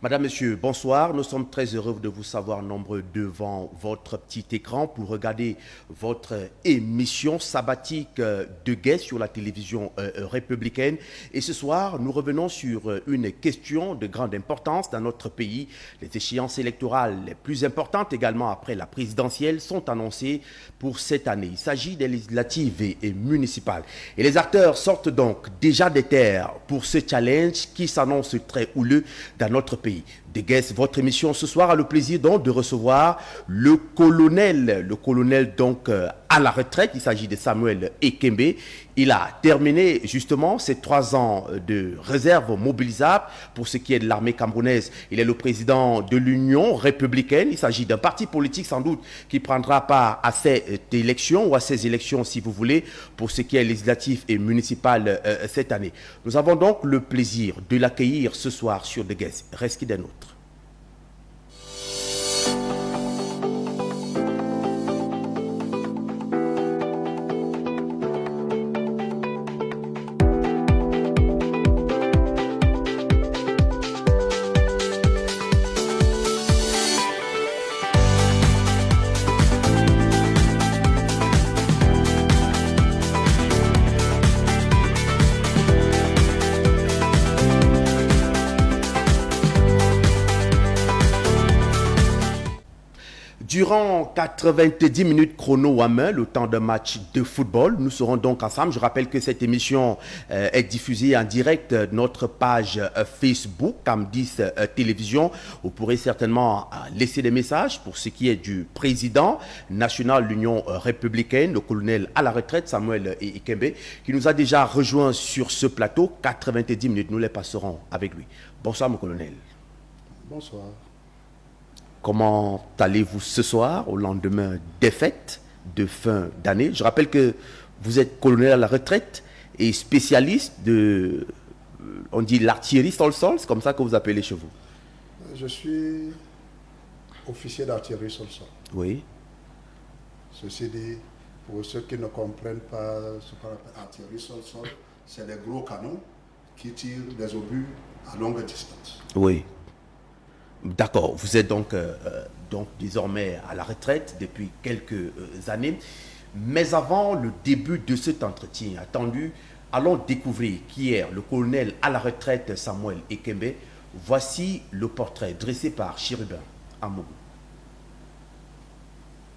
Madame, Monsieur, bonsoir. Nous sommes très heureux de vous savoir nombreux devant votre petit écran pour regarder votre émission sabbatique de guest sur la télévision républicaine. Et ce soir, nous revenons sur une question de grande importance dans notre pays. Les échéances électorales les plus importantes également après la présidentielle sont annoncées pour cette année. Il s'agit des législatives et municipales. Et les acteurs sortent donc déjà des terres pour ce challenge qui s'annonce très houleux dans notre pays. De Guest, votre émission ce soir a le plaisir donc de recevoir le colonel donc à la retraite. Il s'agit de Samuel Ekembe. Il a terminé justement ses 3 ans de réserve mobilisable pour ce qui est de l'armée camerounaise. Il est le président de l'Union républicaine. Il s'agit d'un parti politique sans doute qui prendra part à cette élection ou à ces élections si vous voulez pour ce qui est législatif et municipal cette année. Nous avons donc le plaisir de l'accueillir ce soir sur The Guest. Reste qui des nôtres. Durant 90 minutes chrono à main, le temps d'un match de football, nous serons donc ensemble. Je rappelle que cette émission est diffusée en direct de notre page Facebook, Cam10 Télévision. Vous pourrez certainement laisser des messages pour ce qui est du président national de l'Union républicaine, le colonel à la retraite, Samuel Ekembe, qui nous a déjà rejoint sur ce plateau. 90 minutes, nous les passerons avec lui. Bonsoir, mon colonel. Bonsoir. Comment allez-vous ce soir, au lendemain des fêtes de fin d'année? Je rappelle que vous êtes colonel à la retraite et spécialiste de, on dit l'artillerie sol-sol, c'est comme ça que vous appelez chez vous? Je suis officier d'artillerie sol-sol. Oui. Ceci dit, pour ceux qui ne comprennent pas ce qu'on appelle artillerie sol-sol, c'est des gros canons qui tirent des obus à longue distance. Oui. D'accord, vous êtes donc désormais à la retraite depuis quelques années. Mais avant le début de cet entretien attendu, allons découvrir qui est le colonel à la retraite Samuel Ekembe. Voici le portrait dressé par Chérubin Amougou.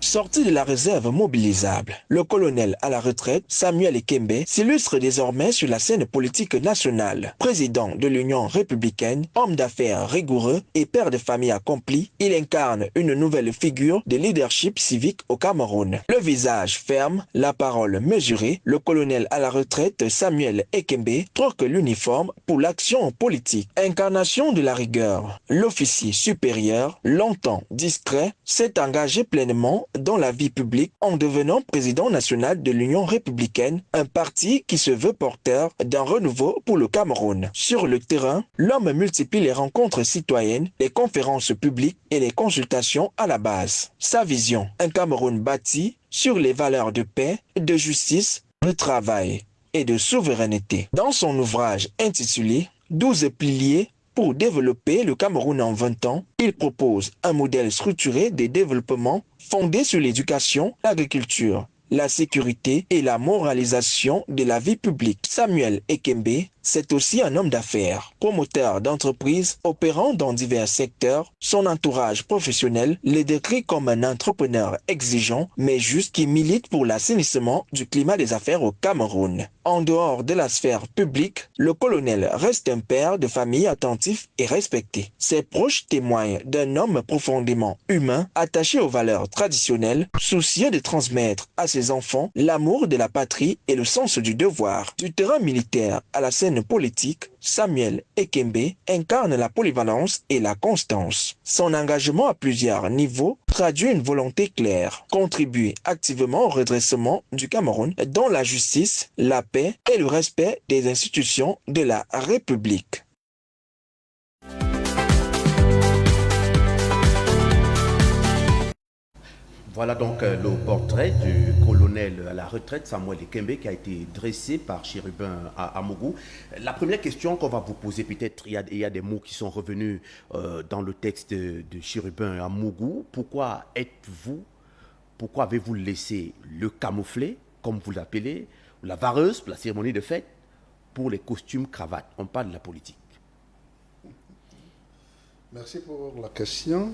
Sorti de la réserve mobilisable, le colonel à la retraite, Samuel Ekembe, s'illustre désormais sur la scène politique nationale. Président de l'Union républicaine, homme d'affaires rigoureux et père de famille accompli, il incarne une nouvelle figure de leadership civique au Cameroun. Le visage ferme, la parole mesurée, le colonel à la retraite, Samuel Ekembe, troque l'uniforme pour l'action politique. Incarnation de la rigueur, l'officier supérieur, longtemps discret, s'est engagé pleinement dans la vie publique en devenant président national de l'Union républicaine, un parti qui se veut porteur d'un renouveau pour le Cameroun. Sur le terrain, l'homme multiplie les rencontres citoyennes, les conférences publiques et les consultations à la base. Sa vision, un Cameroun bâti sur les valeurs de paix, de justice, de travail et de souveraineté. Dans son ouvrage intitulé « 12 piliers pour développer le Cameroun en 20 ans », il propose un modèle structuré de développement fondé sur l'éducation, l'agriculture, la sécurité et la moralisation de la vie publique. Samuel Ekembe, c'est aussi un homme d'affaires, promoteur d'entreprises opérant dans divers secteurs. Son entourage professionnel le décrit comme un entrepreneur exigeant, mais juste qui milite pour l'assainissement du climat des affaires au Cameroun. En dehors de la sphère publique, le colonel reste un père de famille attentif et respecté. Ses proches témoignent d'un homme profondément humain, attaché aux valeurs traditionnelles, soucieux de transmettre à ses enfants l'amour de la patrie et le sens du devoir. Du terrain militaire à la scène politique, Samuel Ekembe incarne la polyvalence et la constance. Son engagement à plusieurs niveaux traduit une volonté claire, contribuer activement au redressement du Cameroun dans la justice, la paix et le respect des institutions de la République. Voilà donc le portrait du colonel à la retraite Samuel Ekembe qui a été dressé par Chérubin Amougou. La première question qu'on va vous poser, peut-être il y a des mots qui sont revenus dans le texte de Chérubin Amougou. Pourquoi avez-vous laissé le camouflet, comme vous l'appelez, la vareuse pour la cérémonie de fête, pour les costumes cravates? On parle de la politique. Merci pour la question.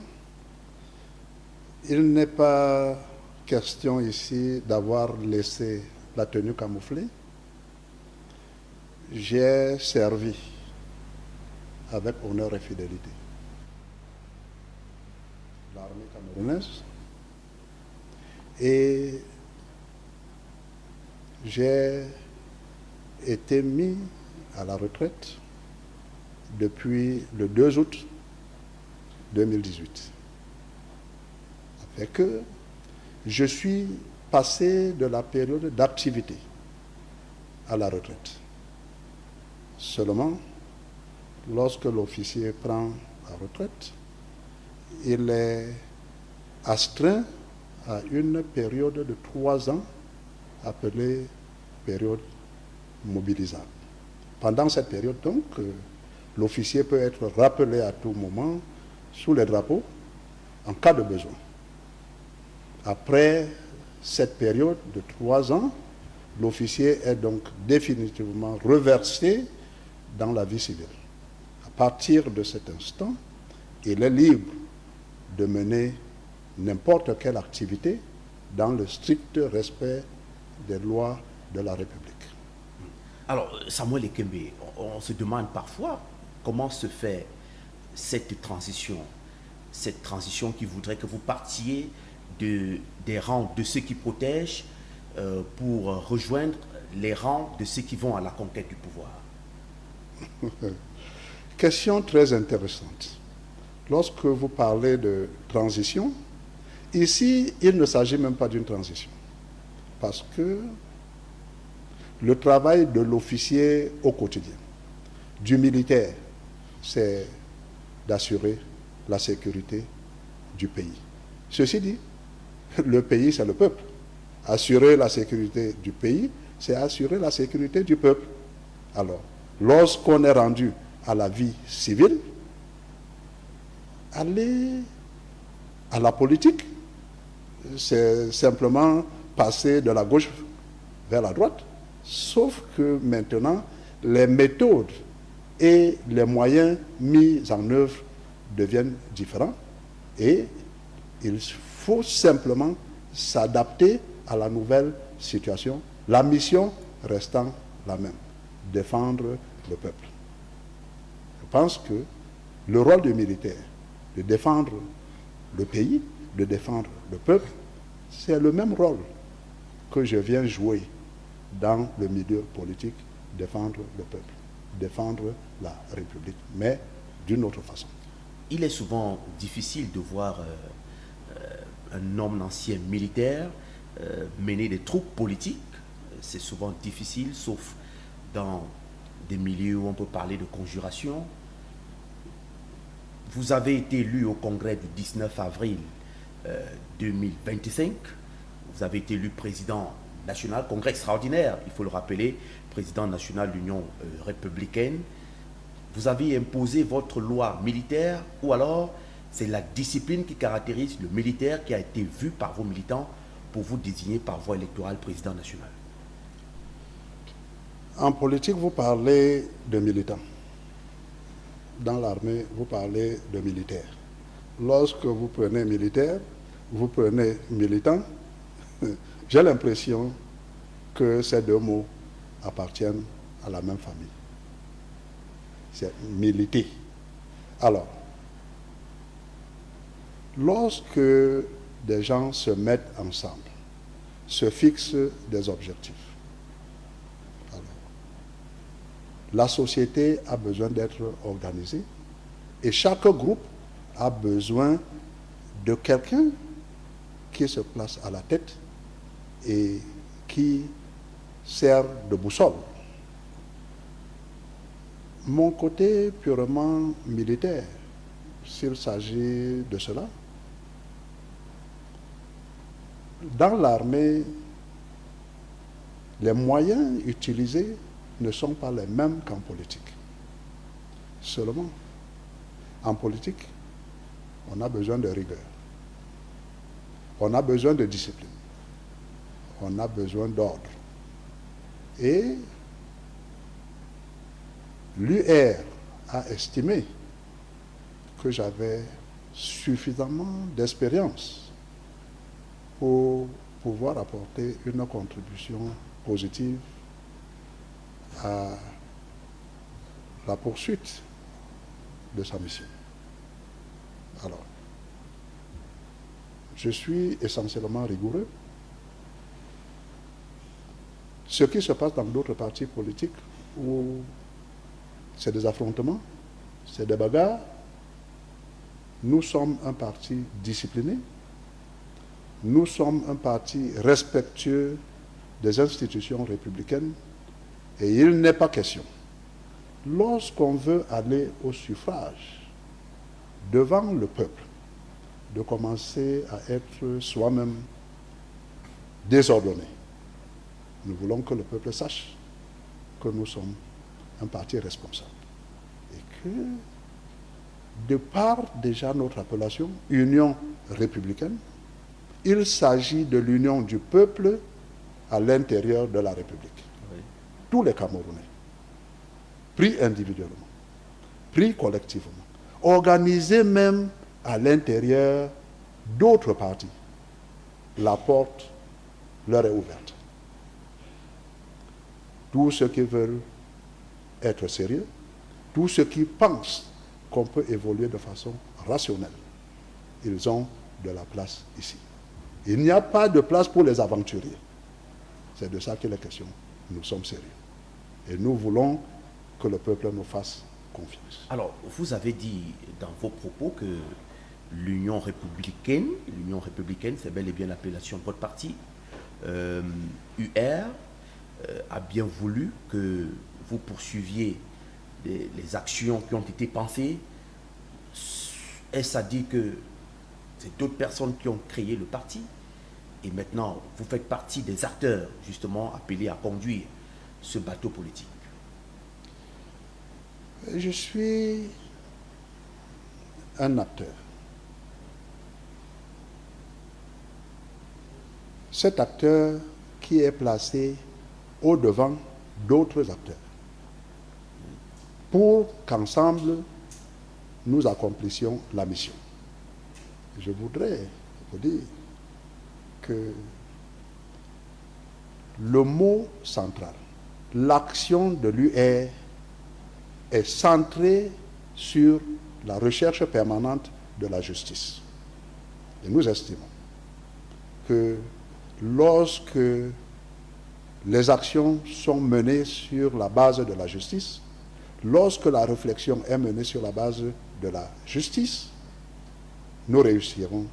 Il n'est pas question ici d'avoir laissé la tenue camouflée. J'ai servi avec honneur et fidélité l'armée camerounaise et j'ai été mis à la retraite depuis le 2 août 2018. Et que je suis passé de la période d'activité à la retraite. Seulement, lorsque l'officier prend la retraite, il est astreint à une période de 3 ans appelée période mobilisable. Pendant cette période, donc, l'officier peut être rappelé à tout moment sous les drapeaux en cas de besoin. Après cette période de 3 ans, l'officier est donc définitivement reversé dans la vie civile. À partir de cet instant, il est libre de mener n'importe quelle activité dans le strict respect des lois de la République. Alors, Samuel Ekembe, on se demande parfois comment se fait cette transition qui voudrait que vous partiez des rangs de ceux qui protègent pour rejoindre les rangs de ceux qui vont à la conquête du pouvoir. Question très intéressante. Lorsque vous parlez de transition, ici, il ne s'agit même pas d'une transition. Parce que le travail de l'officier au quotidien, du militaire, c'est d'assurer la sécurité du pays. Ceci dit, le pays, c'est le peuple. Assurer la sécurité du pays, c'est assurer la sécurité du peuple. Alors, lorsqu'on est rendu à la vie civile, aller à la politique, c'est simplement passer de la gauche vers la droite, sauf que maintenant, les méthodes et les moyens mis en œuvre deviennent différents et il faut simplement s'adapter à la nouvelle situation, la mission restant la même, défendre le peuple. Je pense que le rôle du militaire, de défendre le pays, de défendre le peuple, c'est le même rôle que je viens jouer dans le milieu politique, défendre le peuple, défendre la République, mais d'une autre façon. Il est souvent difficile de voir un homme ancien militaire mener des troupes politiques. C'est souvent difficile, sauf dans des milieux où on peut parler de conjuration. Vous avez été élu au congrès du 19 avril 2025. Vous avez été élu président national, congrès extraordinaire, il faut le rappeler, président national de l'Union républicaine. Vous avez imposé votre loi militaire ou alors c'est la discipline qui caractérise le militaire qui a été vu par vos militants pour vous désigner par voie électorale président national? En politique, vous parlez de militants. Dans l'armée, vous parlez de militaires. Lorsque vous prenez militaire, vous prenez militant, j'ai l'impression que ces deux mots appartiennent à la même famille. C'est militer. Alors, lorsque des gens se mettent ensemble, se fixent des objectifs, alors, la société a besoin d'être organisée et chaque groupe a besoin de quelqu'un qui se place à la tête et qui sert de boussole. Mon côté purement militaire, s'il s'agit de cela, dans l'armée, les moyens utilisés ne sont pas les mêmes qu'en politique. Seulement, en politique, on a besoin de rigueur. On a besoin de discipline. On a besoin d'ordre. Et l'UR a estimé que j'avais suffisamment d'expérience pour pouvoir apporter une contribution positive à la poursuite de sa mission. Alors, je suis essentiellement rigoureux. Ce qui se passe dans d'autres partis politiques où c'est des affrontements, c'est des bagarres, nous sommes un parti discipliné, nous sommes un parti respectueux des institutions républicaines et il n'est pas question, lorsqu'on veut aller au suffrage devant le peuple, de commencer à être soi-même désordonné. Nous voulons que le peuple sache que nous sommes un parti responsable et que, de par déjà notre appellation, Union républicaine, il s'agit de l'union du peuple à l'intérieur de la République. Oui. Tous les Camerounais, pris individuellement, pris collectivement, organisés même à l'intérieur d'autres partis, la porte leur est ouverte. Tous ceux qui veulent être sérieux, tous ceux qui pensent qu'on peut évoluer de façon rationnelle, ils ont de la place ici. Il n'y a pas de place pour les aventuriers. C'est de ça qu'il est question. Nous sommes sérieux. Et nous voulons que le peuple nous fasse confiance. Alors, vous avez dit dans vos propos que l'Union républicaine, c'est bel et bien l'appellation de votre parti, UR, a bien voulu que vous poursuiviez les actions qui ont été pensées. Est-ce à dire que c'est d'autres personnes qui ont créé le parti et maintenant vous faites partie des acteurs justement appelés à conduire ce bateau politique? Je suis un acteur. Cet acteur qui est placé au-devant d'autres acteurs pour qu'ensemble nous accomplissions la mission. Je voudrais vous dire que le mot central, l'action de l'UR est centrée sur la recherche permanente de la justice. Et nous estimons que lorsque les actions sont menées sur la base de la justice, lorsque la réflexion est menée sur la base de la justice, nous réussirons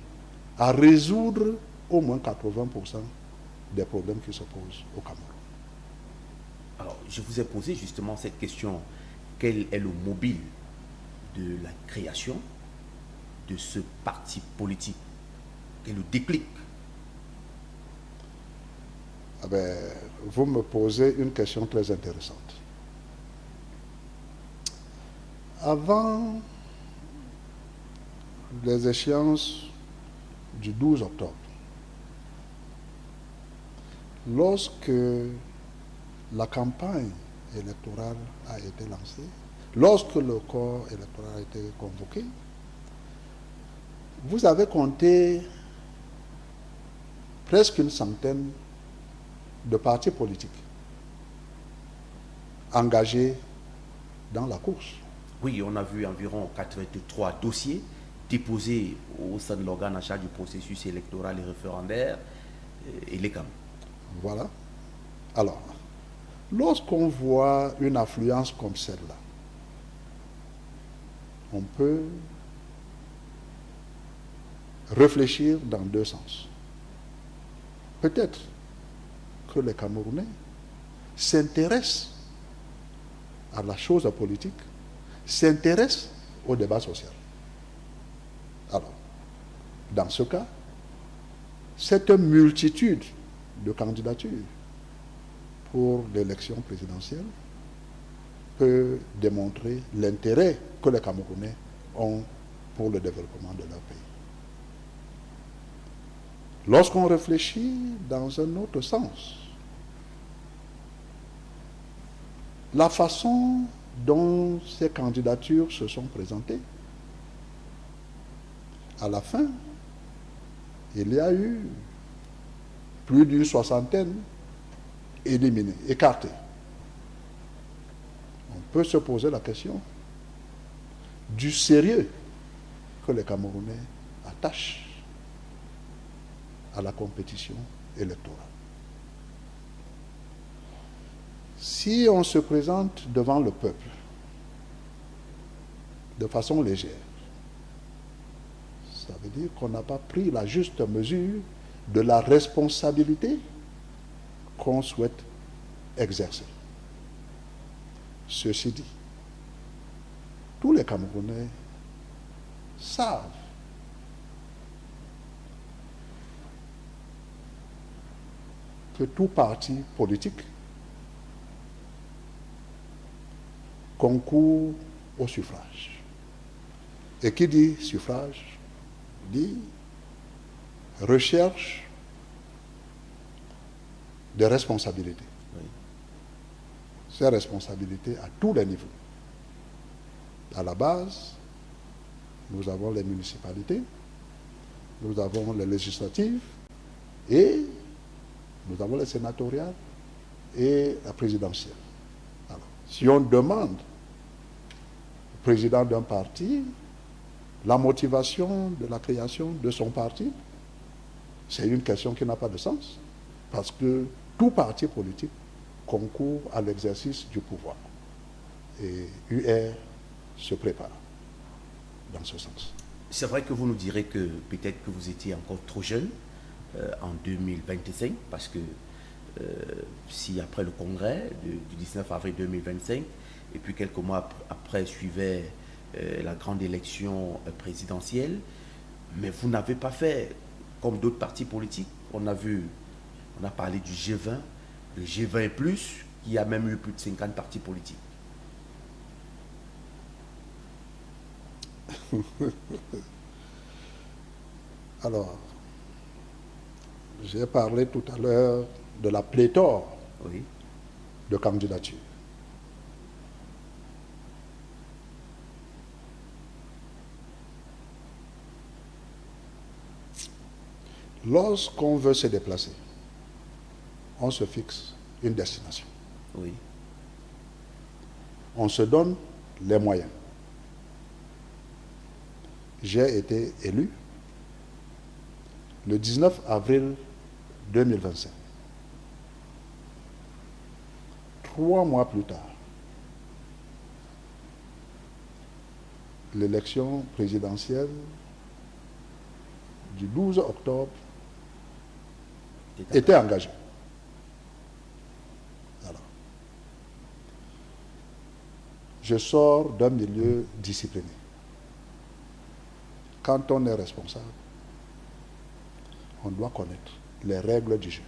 à résoudre au moins 80% des problèmes qui se posent au Cameroun. Alors, je vous ai posé justement cette question. Quel est le mobile de la création de ce parti politique? Quel est le déclic? Vous me posez une question très intéressante. Avant les échéances du 12 octobre, lorsque la campagne électorale a été lancée, lorsque le corps électoral a été convoqué, vous avez compté presque une centaine de partis politiques engagés dans la course. Oui, on a vu environ 83 dossiers déposés au sein de l'organe en charge du processus électoral et référendaire et les CAM. Voilà. Alors, lorsqu'on voit une affluence comme celle-là, on peut réfléchir dans deux sens. Peut-être que les Camerounais s'intéressent à la chose politique, s'intéressent au débat social. Alors, dans ce cas, cette multitude de candidatures pour l'élection présidentielle peut démontrer l'intérêt que les Camerounais ont pour le développement de leur pays. Lorsqu'on réfléchit dans un autre sens, la façon dont ces candidatures se sont présentées, à la fin, il y a eu plus d'une soixantaine éliminées, écartées. On peut se poser la question du sérieux que les Camerounais attachent à la compétition électorale. Si on se présente devant le peuple de façon légère, ça veut dire qu'on n'a pas pris la juste mesure de la responsabilité qu'on souhaite exercer. Ceci dit, tous les Camerounais savent que tout parti politique concourt au suffrage. Et qui dit suffrage dit recherche de responsabilités. Oui. Ces responsabilités à tous les niveaux. À la base, nous avons les municipalités, nous avons les législatives et nous avons les sénatoriales et la présidentielle. Alors, si on demande au président d'un parti la motivation de la création de son parti, c'est une question qui n'a pas de sens, parce que tout parti politique concourt à l'exercice du pouvoir. Et UR se prépare dans ce sens. C'est vrai que vous nous direz que peut-être que vous étiez encore trop jeune en 2025, parce que si après le congrès du 19 avril 2025, et puis quelques mois après suivait la grande élection présidentielle, mais vous n'avez pas fait comme d'autres partis politiques. On a parlé du G20, le G20+, qui a même eu plus de 50 partis politiques. Alors, j'ai parlé tout à l'heure de la pléthore Oui. de candidatures. Lorsqu'on veut se déplacer, on se fixe une destination. Oui. On se donne les moyens. J'ai été élu le 19 avril 2025. 3 mois plus tard, l'élection présidentielle du 12 octobre était engagée. Alors, je sors d'un milieu discipliné. Quand on est responsable, on doit connaître les règles du jeu.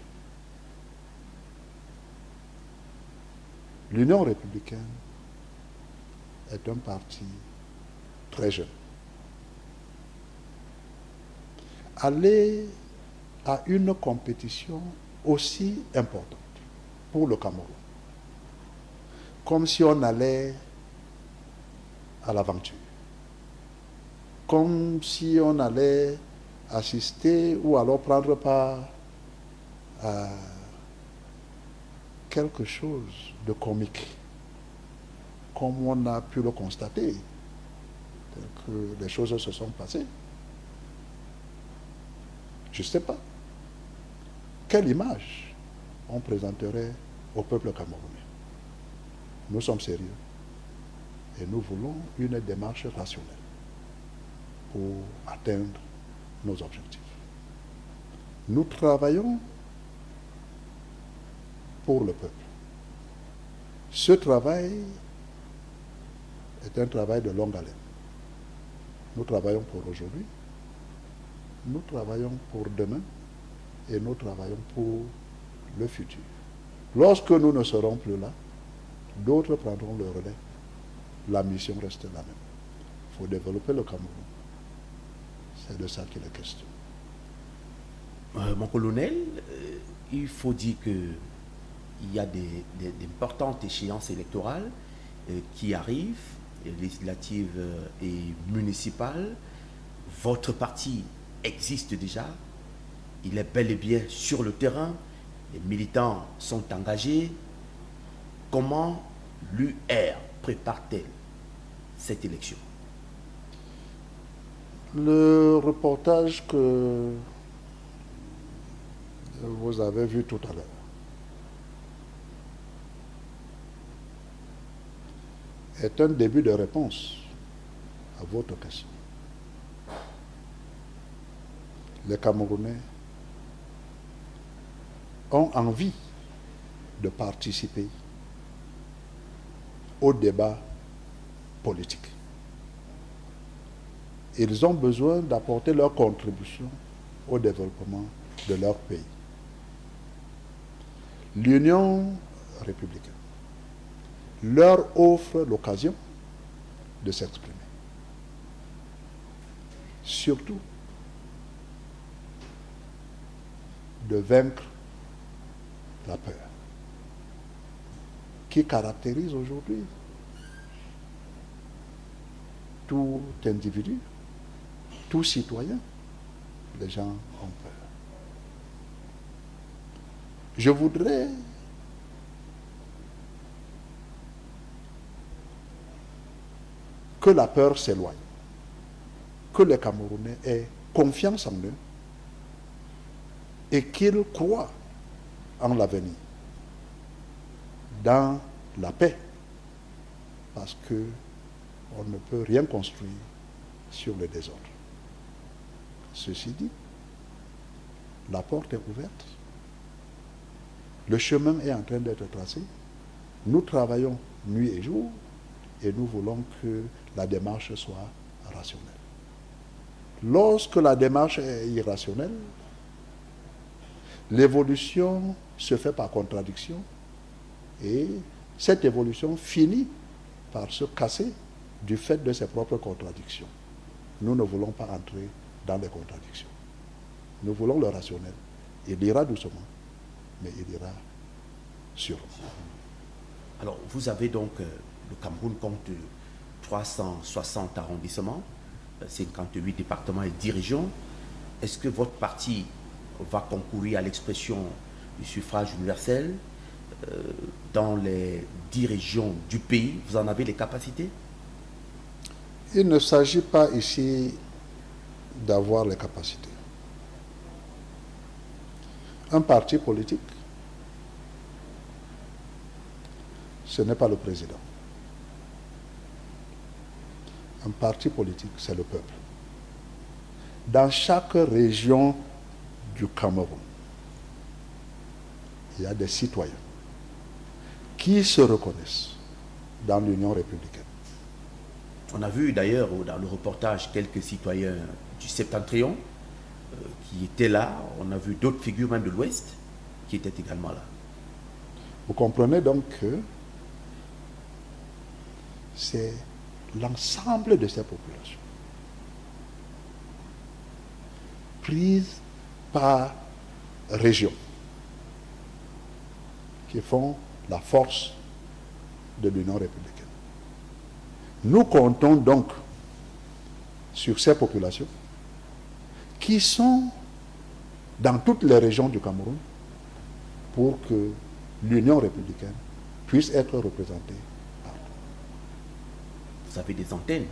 L'Union républicaine est un parti très jeune. Aller à une compétition aussi importante pour le Cameroun, comme si on allait à l'aventure, comme si on allait assister ou alors prendre part à quelque chose de comique, comme on a pu le constater, tel que les choses se sont passées. Je ne sais pas quelle image on présenterait au peuple camerounais. Nous sommes sérieux et nous voulons une démarche rationnelle pour atteindre nos objectifs. Nous travaillons pour le peuple. Ce travail est un travail de longue haleine. Nous travaillons pour aujourd'hui, nous travaillons pour demain et nous travaillons pour le futur. Lorsque nous ne serons plus là, d'autres prendront le relais. La mission reste la même. Il faut développer le Cameroun. C'est de ça qu'il est question. Mon colonel, il faut dire qu'il y a d'importantes échéances électorales qui arrivent, législatives et municipales. Votre parti existe déjà. Il est bel et bien sur le terrain. Les militants sont engagés. Comment l'UR prépare-t-elle cette élection? Le reportage que vous avez vu tout à l'heure est un début de réponse à votre question. Les Camerounais ont envie de participer au débat politique. Ils ont besoin d'apporter leur contribution au développement de leur pays. L'Union républicaine leur offre l'occasion de s'exprimer. Surtout, de vaincre la peur qui caractérise aujourd'hui tout individu, tout citoyen. Les gens ont peur. Je voudrais que la peur s'éloigne, que les Camerounais aient confiance en eux et qu'ils croient en l'avenir, dans la paix, parce qu'on ne peut rien construire sur le désordre. Ceci dit, la porte est ouverte, le chemin est en train d'être tracé, nous travaillons nuit et jour et nous voulons que la démarche soit rationnelle. Lorsque la démarche est irrationnelle, l'évolution se fait par contradiction et cette évolution finit par se casser du fait de ses propres contradictions. Nous ne voulons pas entrer dans les contradictions. Nous voulons le rationnel. Il ira doucement, mais il ira sûrement. Alors, vous avez donc, le Cameroun compte 360 arrondissements, 58 départements et 10 régions. Est-ce que votre parti va concourir à l'expression du suffrage universel dans les 10 régions du pays? Vous en avez les capacités? Il ne s'agit pas ici d'avoir les capacités. Un parti politique, ce n'est pas le président. Un parti politique, c'est le peuple. Dans chaque région du Cameroun, il y a des citoyens qui se reconnaissent dans l'Union républicaine. On a vu d'ailleurs dans le reportage quelques citoyens du Septentrion qui étaient là. On a vu d'autres figures même de l'Ouest qui étaient également là. Vous comprenez donc que c'est l'ensemble de ces populations prises par région qui font la force de l'Union républicaine. Nous comptons donc sur ces populations qui sont dans toutes les régions du Cameroun pour que l'Union républicaine puisse être représentée partout. Vous avez des antennes?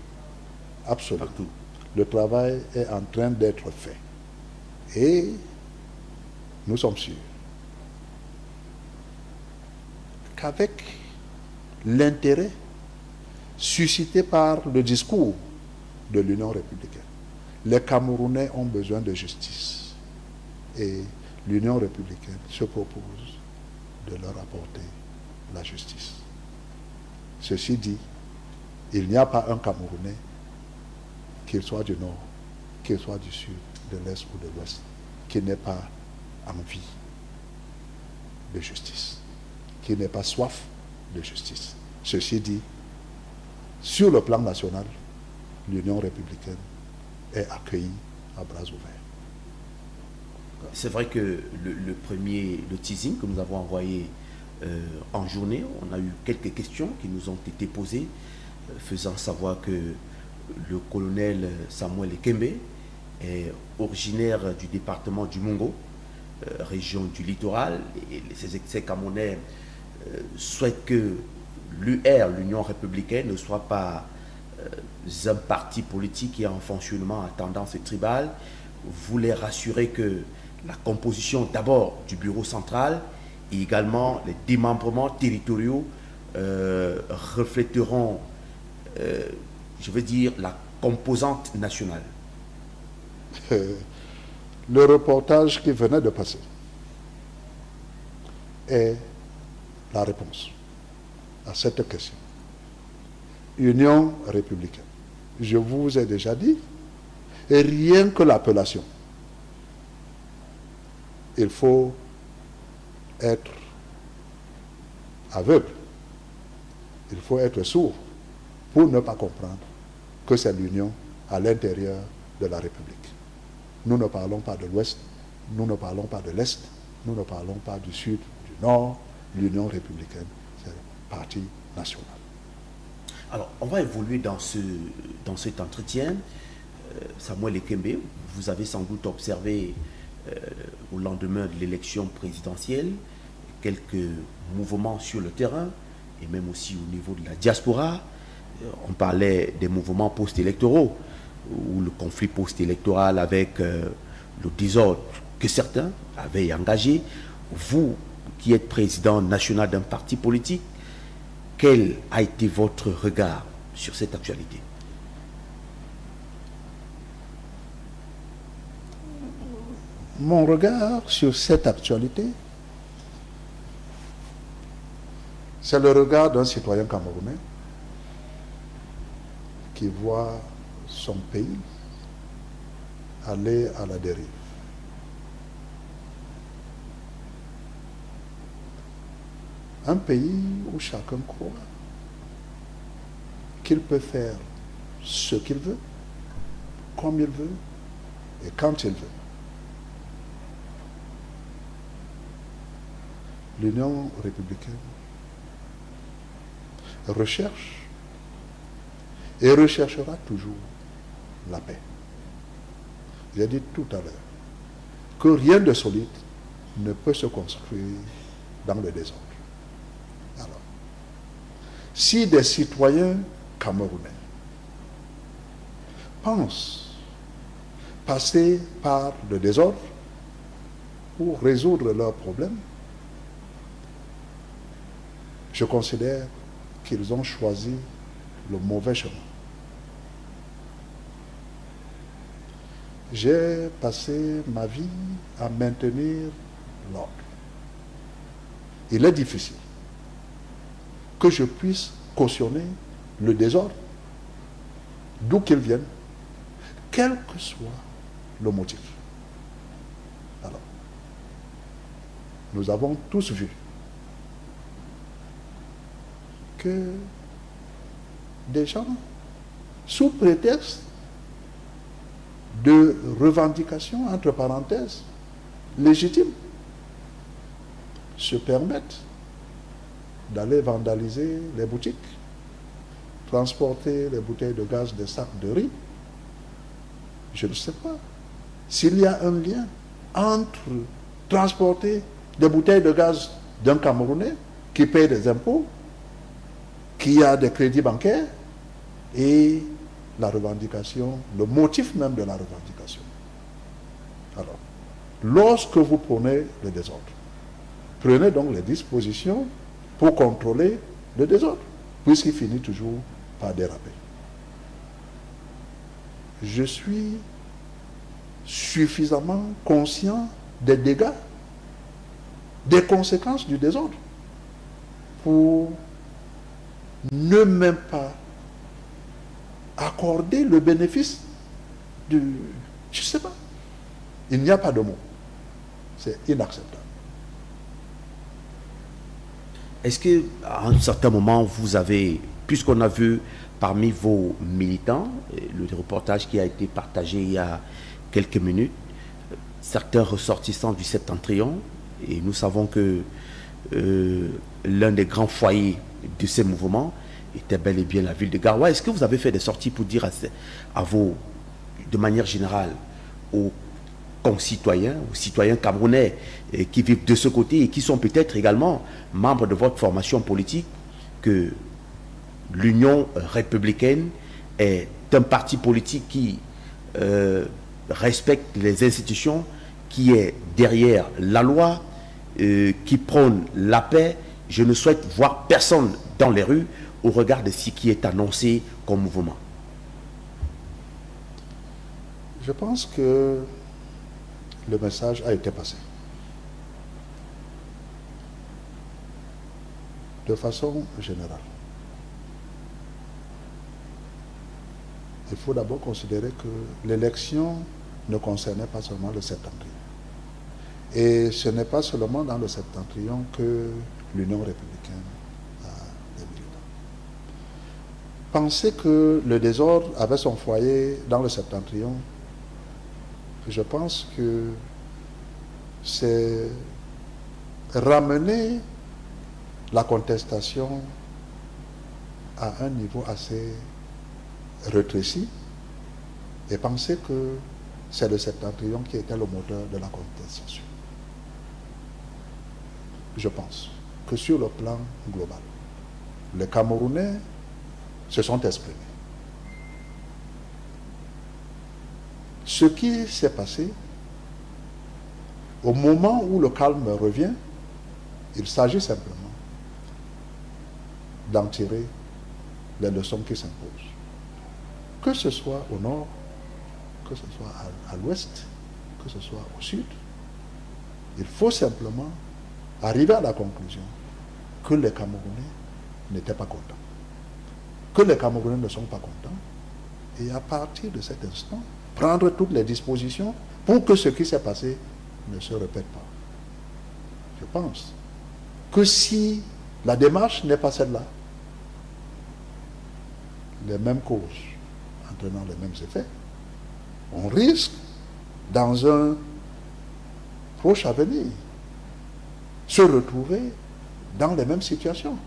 Absolument. Partout. Le travail est en train d'être fait. Et nous sommes sûrs qu'avec l'intérêt suscité par le discours de l'Union républicaine, les Camerounais ont besoin de justice. Et l'Union républicaine se propose de leur apporter la justice. Ceci dit, il n'y a pas un Camerounais, qu'il soit du nord, qu'il soit du sud, de l'est ou de l'ouest, qui n'ait pas envie de justice, qui n'ait pas soif de justice. Ceci dit, sur le plan national, l'Union républicaine est accueillie à bras ouverts. C'est vrai que le teasing que nous avons envoyé en journée, on a eu quelques questions qui nous ont été posées, faisant savoir que le colonel Samuel Ekembe est originaire du département du Mongo, région du littoral, et ces Camerounais souhaitent que l'UR, l'Union républicaine, ne soit pas un parti politique qui est en fonctionnement à tendance tribale. Vous les rassurez que la composition d'abord du bureau central et également les démembrements territoriaux reflèteront, je veux dire, la composante nationale. Le reportage qui venait de passer est la réponse à cette question. Union républicaine. Je vous ai déjà dit, et rien que l'appellation, il faut être aveugle, il faut être sourd pour ne pas comprendre que c'est l'union à l'intérieur de la République. Nous ne parlons pas de l'Ouest, nous ne parlons pas de l'Est, nous ne parlons pas du Sud, du Nord. L'Union républicaine, c'est le parti national. Alors, on va évoluer dans cet entretien. Samuel Ekembe, vous avez sans doute observé au lendemain de l'élection présidentielle quelques mouvements sur le terrain et même aussi au niveau de la diaspora. On parlait des mouvements post-électoraux ou le conflit post-électoral avec le désordre que certains avaient engagé. Vous, qui êtes président national d'un parti politique, quel a été votre regard sur cette actualité? Mon regard sur cette actualité, c'est le regard d'un citoyen camerounais qui voit son pays aller à la dérive. Un pays où chacun croit qu'il peut faire ce qu'il veut, comme il veut et quand il veut. L'Union républicaine recherche et recherchera toujours la paix. J'ai dit tout à l'heure que rien de solide ne peut se construire dans le désordre. Alors, si des citoyens camerounais pensent passer par le désordre pour résoudre leurs problèmes, je considère qu'ils ont choisi le mauvais chemin. J'ai passé ma vie à maintenir l'ordre. Il est difficile que je puisse cautionner le désordre, d'où qu'il vienne, quel que soit le motif. Alors, nous avons tous vu que des gens, sous prétexte de revendications, entre parenthèses, légitimes, se permettent d'aller vandaliser les boutiques, transporter les bouteilles de gaz, des sacs de riz. Je ne sais pas s'il y a un lien entre transporter des bouteilles de gaz d'un Camerounais qui paye des impôts, qui a des crédits bancaires, et la revendication, le motif même de la revendication. Alors, lorsque vous prenez le désordre, prenez donc les dispositions pour contrôler le désordre, puisqu'il finit toujours par déraper. Je suis suffisamment conscient des dégâts, des conséquences du désordre, pour ne même pas accorder le bénéfice du... Je ne sais pas. Il n'y a pas de mot. C'est inacceptable. Est-ce qu'à un certain moment, vous avez, puisqu'on a vu parmi vos militants, le reportage qui a été partagé il y a quelques minutes, certains ressortissants du Septentrion, et nous savons que l'un des grands foyers de ces mouvements était bel et bien la ville de Garoua. Est-ce que vous avez fait des sorties pour dire à vos, de manière générale, aux concitoyens, aux citoyens camerounais qui vivent de ce côté et qui sont peut-être également membres de votre formation politique, que l'Union républicaine est un parti politique qui respecte les institutions, qui est derrière la loi, qui prône la paix. Je ne souhaite voir personne dans les rues au regard de ce qui est annoncé comme mouvement. Je pense que le message a été passé. De façon générale. Il faut d'abord considérer que l'élection ne concernait pas seulement le Septentrion. Et ce n'est pas seulement dans le Septentrion que l'Union républicaine a des militants. Penser que le désordre avait son foyer dans le Septentrion, je pense que c'est ramener la contestation à un niveau assez rétréci et penser que c'est le Septentrion qui était le moteur de la contestation. Je pense que sur le plan global, les Camerounais se sont exprimés. Ce qui s'est passé, au moment où le calme revient, il s'agit simplement d'en tirer les leçons qui s'imposent. Que ce soit au nord, que ce soit à l'ouest, que ce soit au sud, il faut simplement arriver à la conclusion que les Camerounais n'étaient pas contents. Que les Camerounais ne sont pas contents. Et à partir de cet instant, prendre toutes les dispositions pour que ce qui s'est passé ne se répète pas. Je pense que si la démarche n'est pas celle-là, les mêmes causes entraînant les mêmes effets, on risque, dans un proche avenir, se retrouver dans les mêmes situations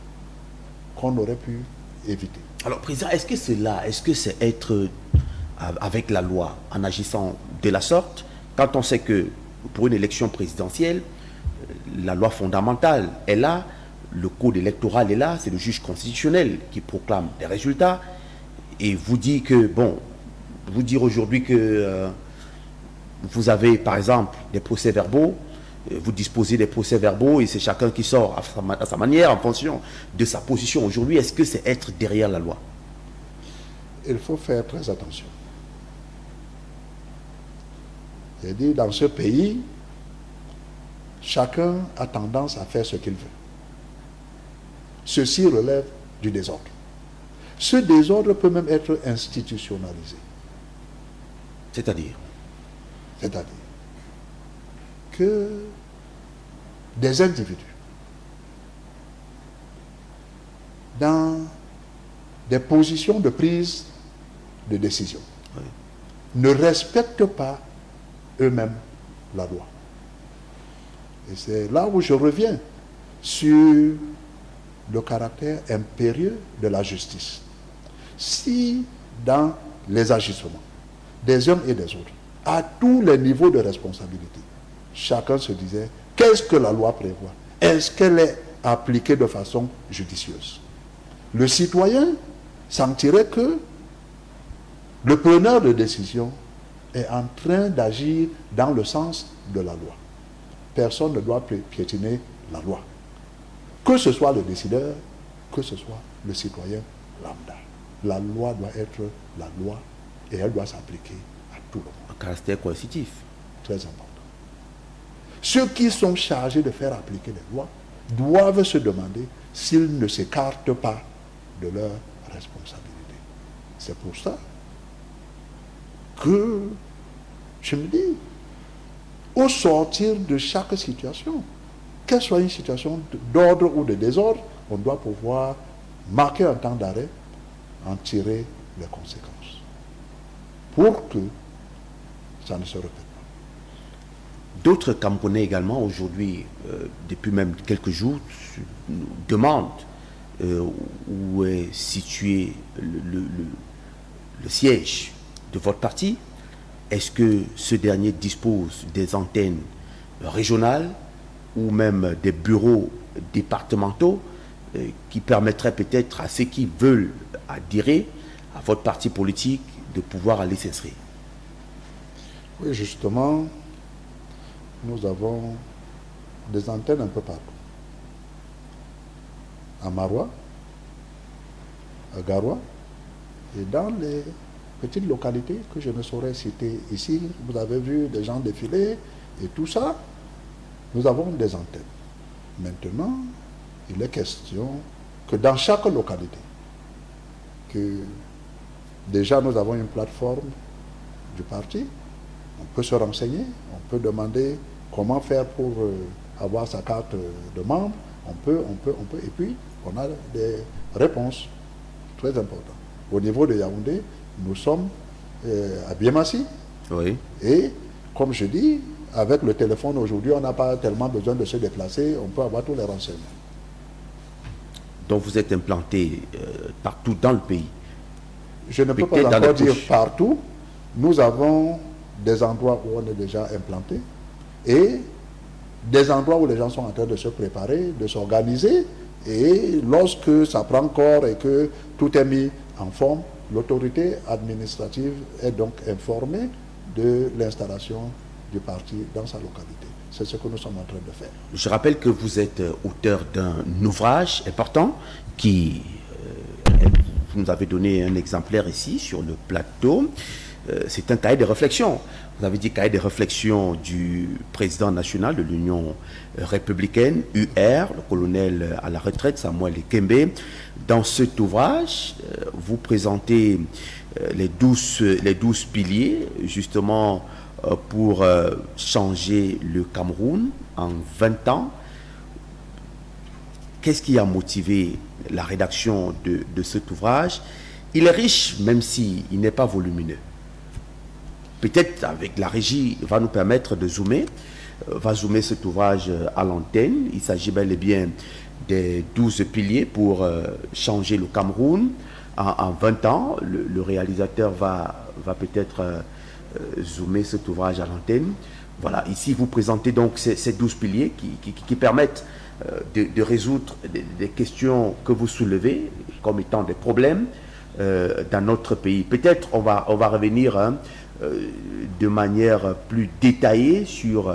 qu'on aurait pu éviter. Alors, Président, est-ce que c'est là, est-ce que c'est être avec la loi en agissant de la sorte, quand on sait que pour une élection présidentielle, la loi fondamentale est là, le code électoral est là, c'est le juge constitutionnel qui proclame des résultats, et vous dit que, bon, vous dire aujourd'hui que vous avez, par exemple, des procès-verbaux, vous disposez des procès-verbaux et c'est chacun qui sort à sa manière en fonction de sa position. Aujourd'hui, est-ce que c'est être derrière la loi? Il faut faire très attention. J'ai dit, dans ce pays, chacun a tendance à faire ce qu'il veut. Ceci relève du désordre. Ce désordre peut même être institutionnalisé. C'est-à-dire que des individus, dans des positions de prise de décision, ne respectent pas eux-mêmes la loi. Et c'est là où je reviens sur le caractère impérieux de la justice. Si dans les agissements des uns et des autres, à tous les niveaux de responsabilité, chacun se disait, qu'est-ce que la loi prévoit? Est-ce qu'elle est appliquée de façon judicieuse? Le citoyen sentirait que le preneur de décision est en train d'agir dans le sens de la loi. Personne ne doit piétiner la loi. Que ce soit le décideur, que ce soit le citoyen lambda. La loi doit être la loi et elle doit s'appliquer à tout le monde. un caractère coercitif. Très important. Ceux qui sont chargés de faire appliquer les lois doivent se demander s'ils ne s'écartent pas de leur responsabilité. C'est pour ça que je me dis, au sortir de chaque situation, qu'elle soit une situation d'ordre ou de désordre, on doit pouvoir marquer un temps d'arrêt, en tirer les conséquences, pour que ça ne se répète pas. D'autres Camerounais également aujourd'hui, depuis même quelques jours, nous demandent où est situé le siège de votre parti. Est-ce que ce dernier dispose des antennes régionales ou même des bureaux départementaux qui permettraient peut-être à ceux qui veulent adhérer à votre parti politique de pouvoir aller s'inscrire? Oui, justement, nous avons des antennes un peu partout. À Marois, à Garoua, et dans les petites localités que je ne saurais citer ici, vous avez vu des gens défiler et tout ça, nous avons des antennes. Maintenant, il est question que dans chaque localité, que déjà nous avons une plateforme du parti, on peut se renseigner, on peut demander comment faire pour avoir sa carte de membre, on peut, et puis on a des réponses très importantes. Au niveau de Yaoundé, nous sommes à Biémassi. Oui. Et comme je dis, avec le téléphone aujourd'hui, on n'a pas tellement besoin de se déplacer, on peut avoir tous les renseignements. Donc vous êtes implanté partout dans le pays? Je ne peux pas encore dire partout. Nous avons des endroits où on est déjà implanté et des endroits où les gens sont en train de se préparer, de s'organiser. Et lorsque ça prend corps et que tout est mis en forme, l'autorité administrative est donc informée de l'installation du parti dans sa localité. C'est ce que nous sommes en train de faire. Je rappelle que vous êtes auteur d'un ouvrage important qui, vous nous avez donné un exemplaire ici sur le plateau. C'est un cahier de réflexion. Vous avez dit cahier de réflexion du président national de l'Union républicaine, UR, le colonel à la retraite Samuel Ekembe. Dans cet ouvrage, vous présentez les 12 piliers, justement, pour changer le Cameroun en 20 ans. Qu'est-ce qui a motivé la rédaction de cet ouvrage? Il est riche, même s'il n'est pas volumineux. Peut-être avec la régie, va nous permettre de zoomer. Va zoomer cet ouvrage à l'antenne. Il s'agit bel et bien des 12 piliers pour changer le Cameroun en 20 ans. Le réalisateur va peut-être zoomer cet ouvrage à l'antenne. Voilà, ici vous présentez donc ces 12 piliers qui permettent de résoudre des questions que vous soulevez comme étant des problèmes dans notre pays. Peut-être on va revenir de manière plus détaillée sur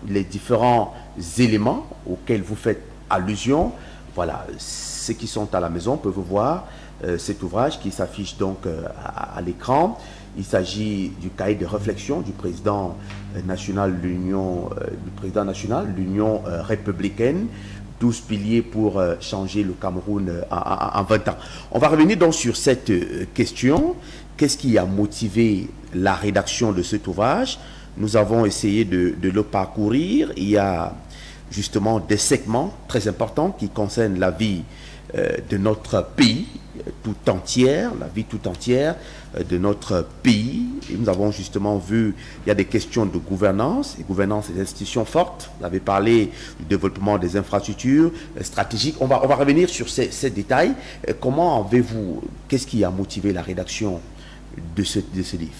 les différents éléments auxquels vous faites allusion. Voilà, ceux qui sont à la maison peuvent voir cet ouvrage qui s'affiche donc à l'écran. Il s'agit du cahier de réflexion du président national de l'Union républicaine. 12 piliers pour changer le Cameroun en 20 ans. On va revenir donc sur cette question. Qu'est-ce qui a motivé la rédaction de cet ouvrage? Nous avons essayé de le parcourir. Il y a justement des segments très importants qui concernent la vie de notre pays tout entière, la vie tout entière de notre pays. Et nous avons justement vu, il y a des questions de gouvernance, et gouvernance des institutions fortes. Vous avez parlé du développement des infrastructures stratégiques. On va revenir sur ces détails. Comment avez-vous, qu'est-ce qui a motivé la rédaction de ce livre?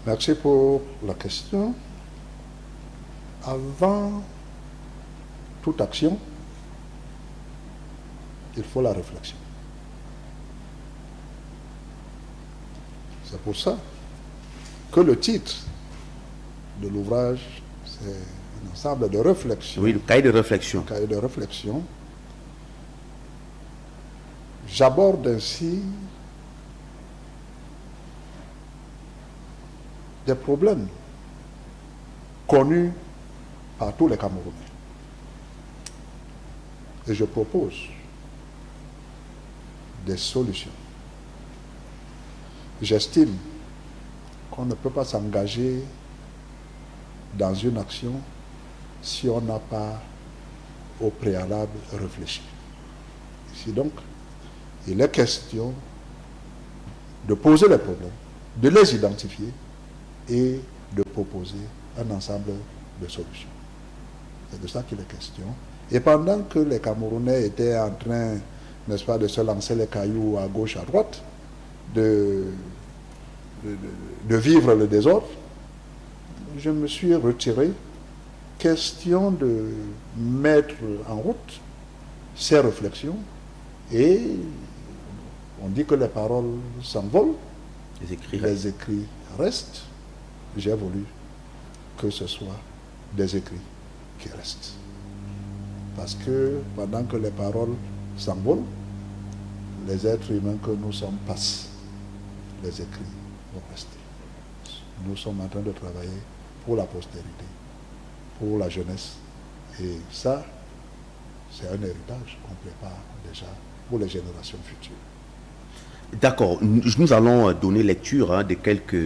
Merci pour la question. Avant toute action, il faut la réflexion. C'est pour ça que le titre de l'ouvrage, c'est un ensemble de réflexions. Oui, le cahier de réflexion. Le cahier de réflexion. J'aborde ainsi des problèmes connus par tous les Camerounais. Et je propose des solutions. J'estime qu'on ne peut pas s'engager dans une action si on n'a pas au préalable réfléchi. Ici donc, il est question de poser les problèmes, de les identifier et de proposer un ensemble de solutions. C'est de ça qu'il est question. Et pendant que les Camerounais étaient en train, n'est-ce pas, de se lancer les cailloux à gauche, à droite, de vivre le désordre, je me suis retiré, question de mettre en route ces réflexions, et on dit que les paroles s'envolent, les écrits restent. J'ai voulu que ce soit des écrits qui restent. Parce que pendant que les paroles s'envolent, les êtres humains que nous sommes passent. Les écrits vont rester. Nous sommes en train de travailler pour la postérité, pour la jeunesse. Et ça, c'est un héritage qu'on prépare déjà pour les générations futures. D'accord. Nous allons donner lecture de quelques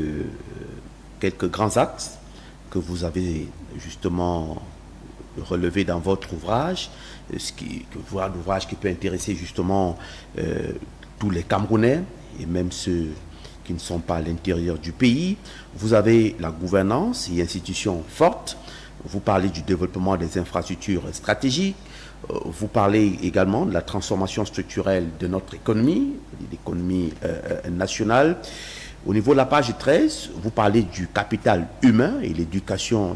grands axes que vous avez justement relevés dans votre ouvrage, un ouvrage qui peut intéresser justement tous les Camerounais et même ceux qui ne sont pas à l'intérieur du pays. Vous avez la gouvernance et institutions fortes. Vous parlez du développement des infrastructures stratégiques. Vous parlez également de la transformation structurelle de notre économie, l'économie nationale. Au niveau de la page 13, vous parlez du capital humain et l'éducation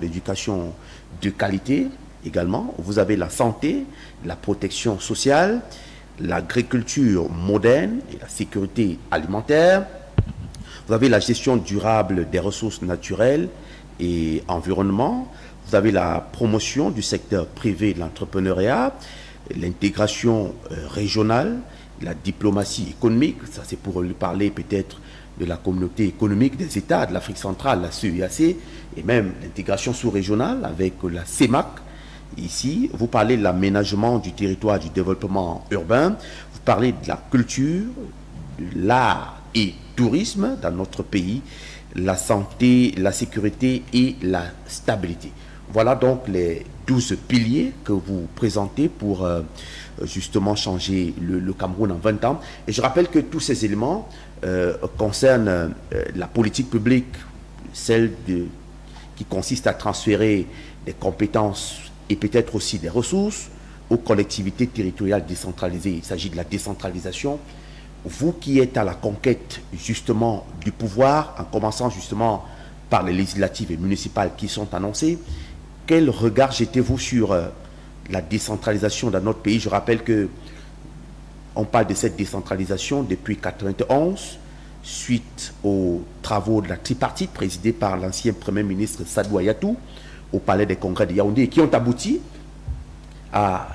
de qualité également. Vous avez la santé, la protection sociale, l'agriculture moderne et la sécurité alimentaire. Vous avez la gestion durable des ressources naturelles et environnement. Vous avez la promotion du secteur privé de l'entrepreneuriat, l'intégration régionale, la diplomatie économique. Ça, c'est pour lui parler peut-être de la communauté économique des États de l'Afrique centrale, la CEEAC, et même l'intégration sous-régionale avec la CEMAC. Ici, vous parlez de l'aménagement du territoire, du développement urbain. Vous parlez de la culture, de l'art et tourisme dans notre pays, la santé, la sécurité et la stabilité. Voilà donc les 12 piliers que vous présentez pour justement changer le Cameroun en 20 ans. Et je rappelle que tous ces éléments concernent la politique publique, celle qui consiste à transférer des compétences et peut-être aussi des ressources aux collectivités territoriales décentralisées. Il s'agit de la décentralisation. Vous qui êtes à la conquête justement du pouvoir, en commençant justement par les législatives et municipales qui sont annoncées, quel regard jetez-vous sur la décentralisation dans notre pays? Je rappelle que on parle de cette décentralisation depuis 1991, suite aux travaux de la tripartite présidée par l'ancien Premier ministre Sadou Ayatou au Palais des Congrès de Yaoundé, qui ont abouti à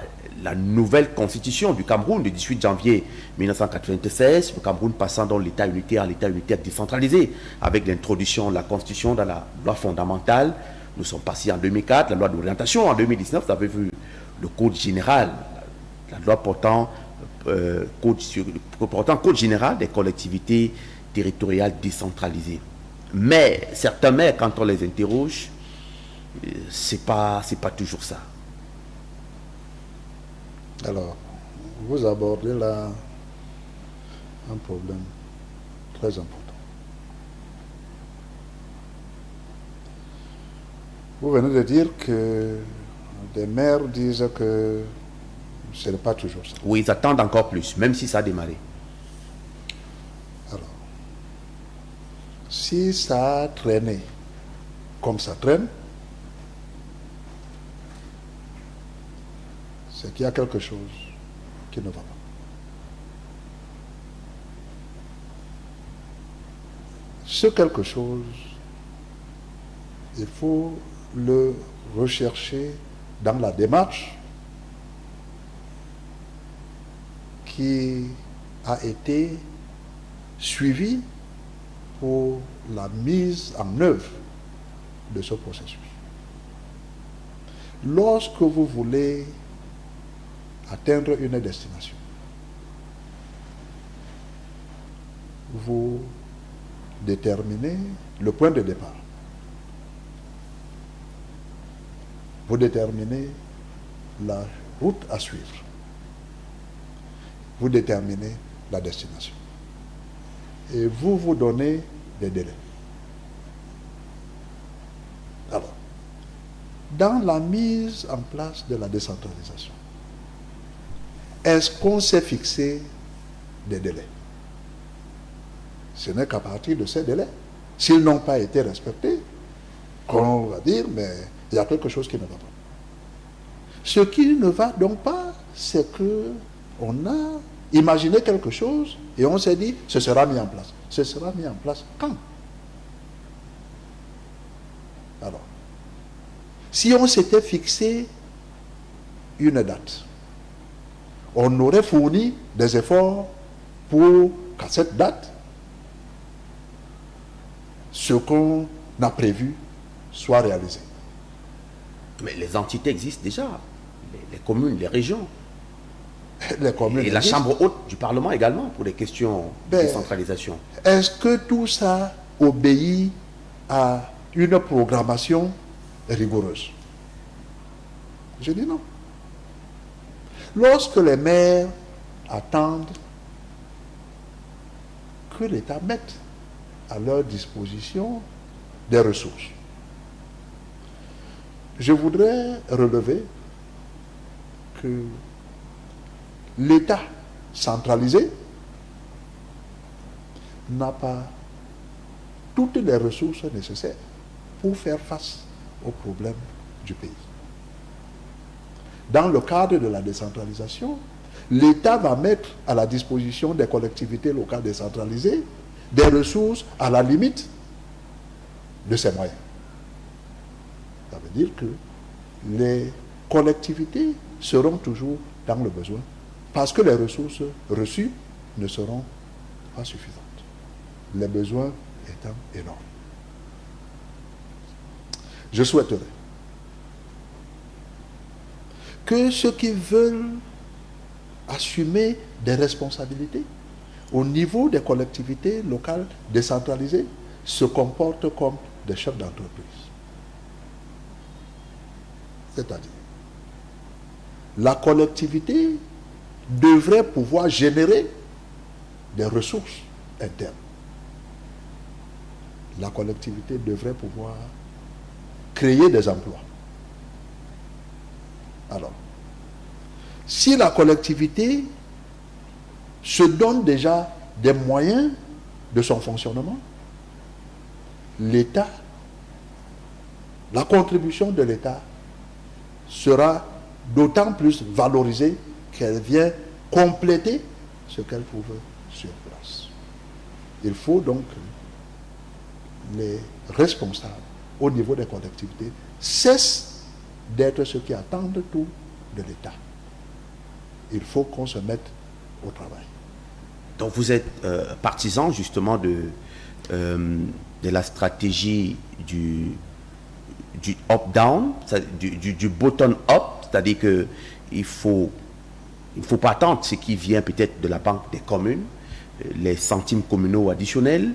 la nouvelle constitution du Cameroun du 18 janvier 1996, le Cameroun passant dans l'état unitaire à l'état unitaire décentralisé, avec l'introduction de la constitution dans la loi fondamentale. Nous sommes passés en 2004, la loi d'orientation en 2019, vous avez vu le code général, la loi portant code général des collectivités territoriales décentralisées. Mais certains maires, quand on les interroge, c'est pas toujours ça. Alors, vous abordez là un problème très important. Vous venez de dire que des maires disent que ce n'est pas toujours ça. Oui, ils attendent encore plus, même si ça a démarré. Alors, si ça a traîné comme ça traîne, c'est qu'il y a quelque chose qui ne va pas. Ce quelque chose, il faut le rechercher dans la démarche qui a été suivie pour la mise en œuvre de ce processus. Lorsque vous voulez atteindre une destination, vous déterminez le point de départ. Vous déterminez la route à suivre. Vous déterminez la destination. Et vous vous donnez des délais. Alors, dans la mise en place de la décentralisation, est-ce qu'on s'est fixé des délais? Ce n'est qu'à partir de ces délais. S'ils n'ont pas été respectés, on va dire, mais il y a quelque chose qui ne va pas. Ce qui ne va donc pas, c'est que on a imaginé quelque chose et on s'est dit, ce sera mis en place. Ce sera mis en place quand? Alors, si on s'était fixé une date, on aurait fourni des efforts pour qu'à cette date, ce qu'on a prévu soit réalisé. Mais les entités existent déjà. Les communes, les régions. Les communes Et la existent. Chambre haute du Parlement également pour les questions de décentralisation. Est-ce que tout ça obéit à une programmation rigoureuse? Je dis non. Lorsque les maires attendent que l'État mette à leur disposition des ressources, je voudrais relever que l'État centralisé n'a pas toutes les ressources nécessaires pour faire face aux problèmes du pays. Dans le cadre de la décentralisation, l'État va mettre à la disposition des collectivités locales décentralisées des ressources à la limite de ses moyens. Ça veut dire que les collectivités seront toujours dans le besoin parce que les ressources reçues ne seront pas suffisantes. Les besoins étant énormes. Je souhaiterais que ceux qui veulent assumer des responsabilités au niveau des collectivités locales décentralisées se comportent comme des chefs d'entreprise. C'est-à-dire, la collectivité devrait pouvoir générer des ressources internes. La collectivité devrait pouvoir créer des emplois. Alors, si la collectivité se donne déjà des moyens de son fonctionnement, l'État, la contribution de l'État sera d'autant plus valorisée qu'elle vient compléter ce qu'elle trouve sur place. Il faut donc que les responsables au niveau des collectivités cessent d'être ceux qui attendent tout de l'État. Il faut qu'on se mette au travail. Donc vous êtes partisan justement de la stratégie du up-down, du bottom-up, c'est-à-dire qu'il ne faut pas attendre ce qui vient peut-être de la Banque des communes, les centimes communaux additionnels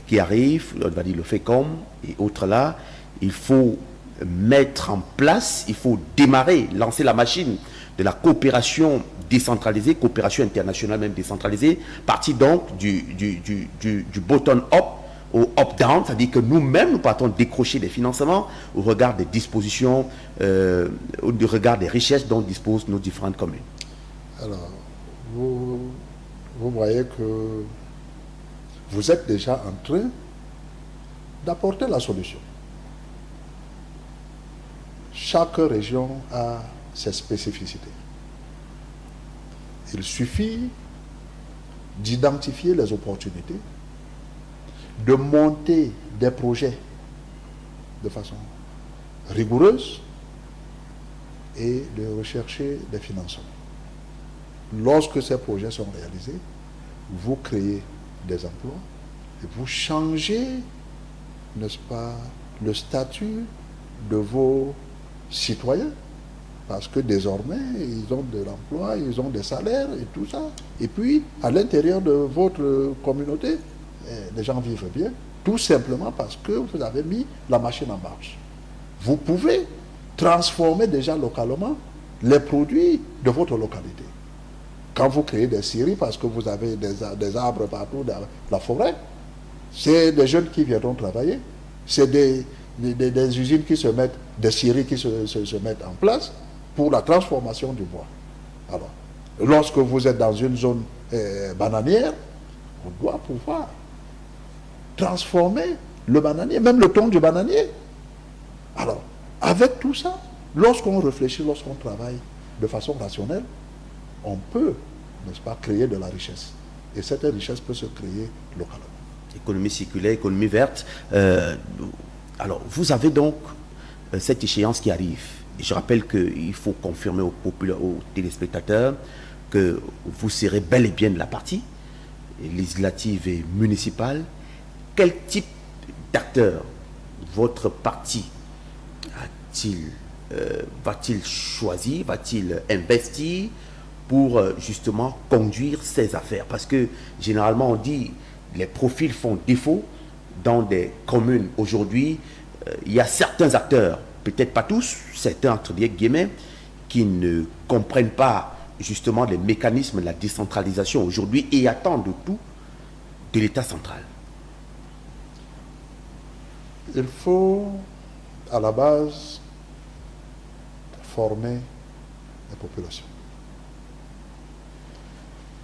qui arrivent, on va dire le FECOM et autres là. Il faut mettre en place, il faut démarrer, lancer la machine de la coopération décentralisée, coopération internationale même décentralisée, partie donc du bottom-up au up-down, c'est-à-dire que nous-mêmes, nous partons décrocher des financements au regard des dispositions, au regard des richesses dont disposent nos différentes communes. Alors, vous voyez que vous êtes déjà en train d'apporter la solution. Chaque région a ses spécificités. Il suffit d'identifier les opportunités, de monter des projets de façon rigoureuse et de rechercher des financements. Lorsque ces projets sont réalisés, vous créez des emplois et vous changez, n'est-ce pas, le statut de vos citoyens. Parce que désormais, ils ont de l'emploi, ils ont des salaires et tout ça. Et puis, à l'intérieur de votre communauté, les gens vivent bien, tout simplement parce que vous avez mis la machine en marche. Vous pouvez transformer déjà localement les produits de votre localité. Quand vous créez des scieries, parce que vous avez des arbres partout dans la forêt, c'est des jeunes qui viendront travailler, c'est des usines qui se mettent, des scieries qui se mettent en place pour la transformation du bois. Alors, lorsque vous êtes dans une zone bananière, on doit pouvoir transformer le bananier, même le tronc du bananier. Alors, avec tout ça, lorsqu'on réfléchit, lorsqu'on travaille de façon rationnelle, on peut, n'est-ce pas, créer de la richesse. Et cette richesse peut se créer localement. Économie circulaire, économie verte. Alors, vous avez donc cette échéance qui arrive. Et je rappelle qu'il faut confirmer aux téléspectateurs que vous serez bel et bien de la partie législative et municipale. Quel type d'acteur votre parti va-t-il choisir, va-t-il investir pour justement conduire ces affaires? Parce que généralement on dit les profils font défaut dans des communes. Aujourd'hui, il y a certains acteurs, peut-être pas tous, certains entre guillemets, qui ne comprennent pas justement les mécanismes de la décentralisation aujourd'hui et attendent tout de l'État central. Il faut, à la base, former les populations.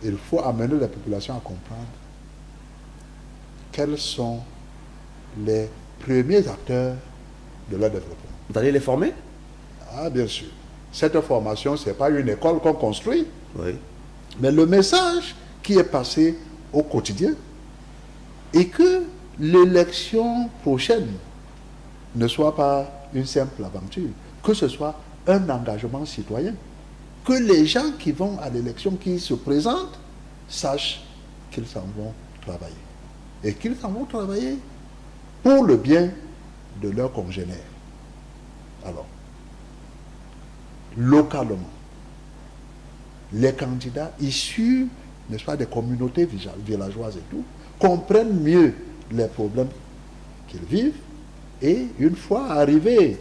Il faut amener les populations à comprendre quels sont les premiers acteurs de leur développement. Vous allez les former? Ah, bien sûr. Cette formation, ce n'est pas une école qu'on construit, Oui. mais le message qui est passé au quotidien et que l'élection prochaine ne soit pas une simple aventure, que ce soit un engagement citoyen, que les gens qui vont à l'élection, qui se présentent, sachent qu'ils s'en vont travailler. Et qu'ils s'en vont travailler pour le bien de leurs congénères. Alors, localement, les candidats issus, n'est-ce pas, des communautés villageoises et tout, comprennent mieux les problèmes qu'ils vivent et une fois arrivés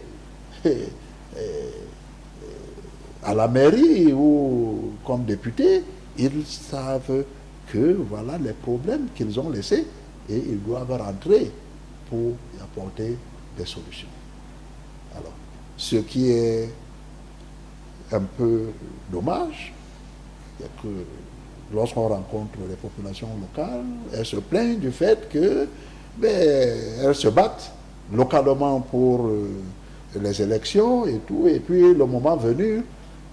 à la mairie ou comme députés, ils savent que voilà les problèmes qu'ils ont laissés et ils doivent rentrer pour y apporter des solutions. Alors, ce qui est un peu dommage, c'est que lorsqu'on rencontre les populations locales, elles se plaignent du fait que elles se battent localement pour les élections et tout, et puis le moment venu,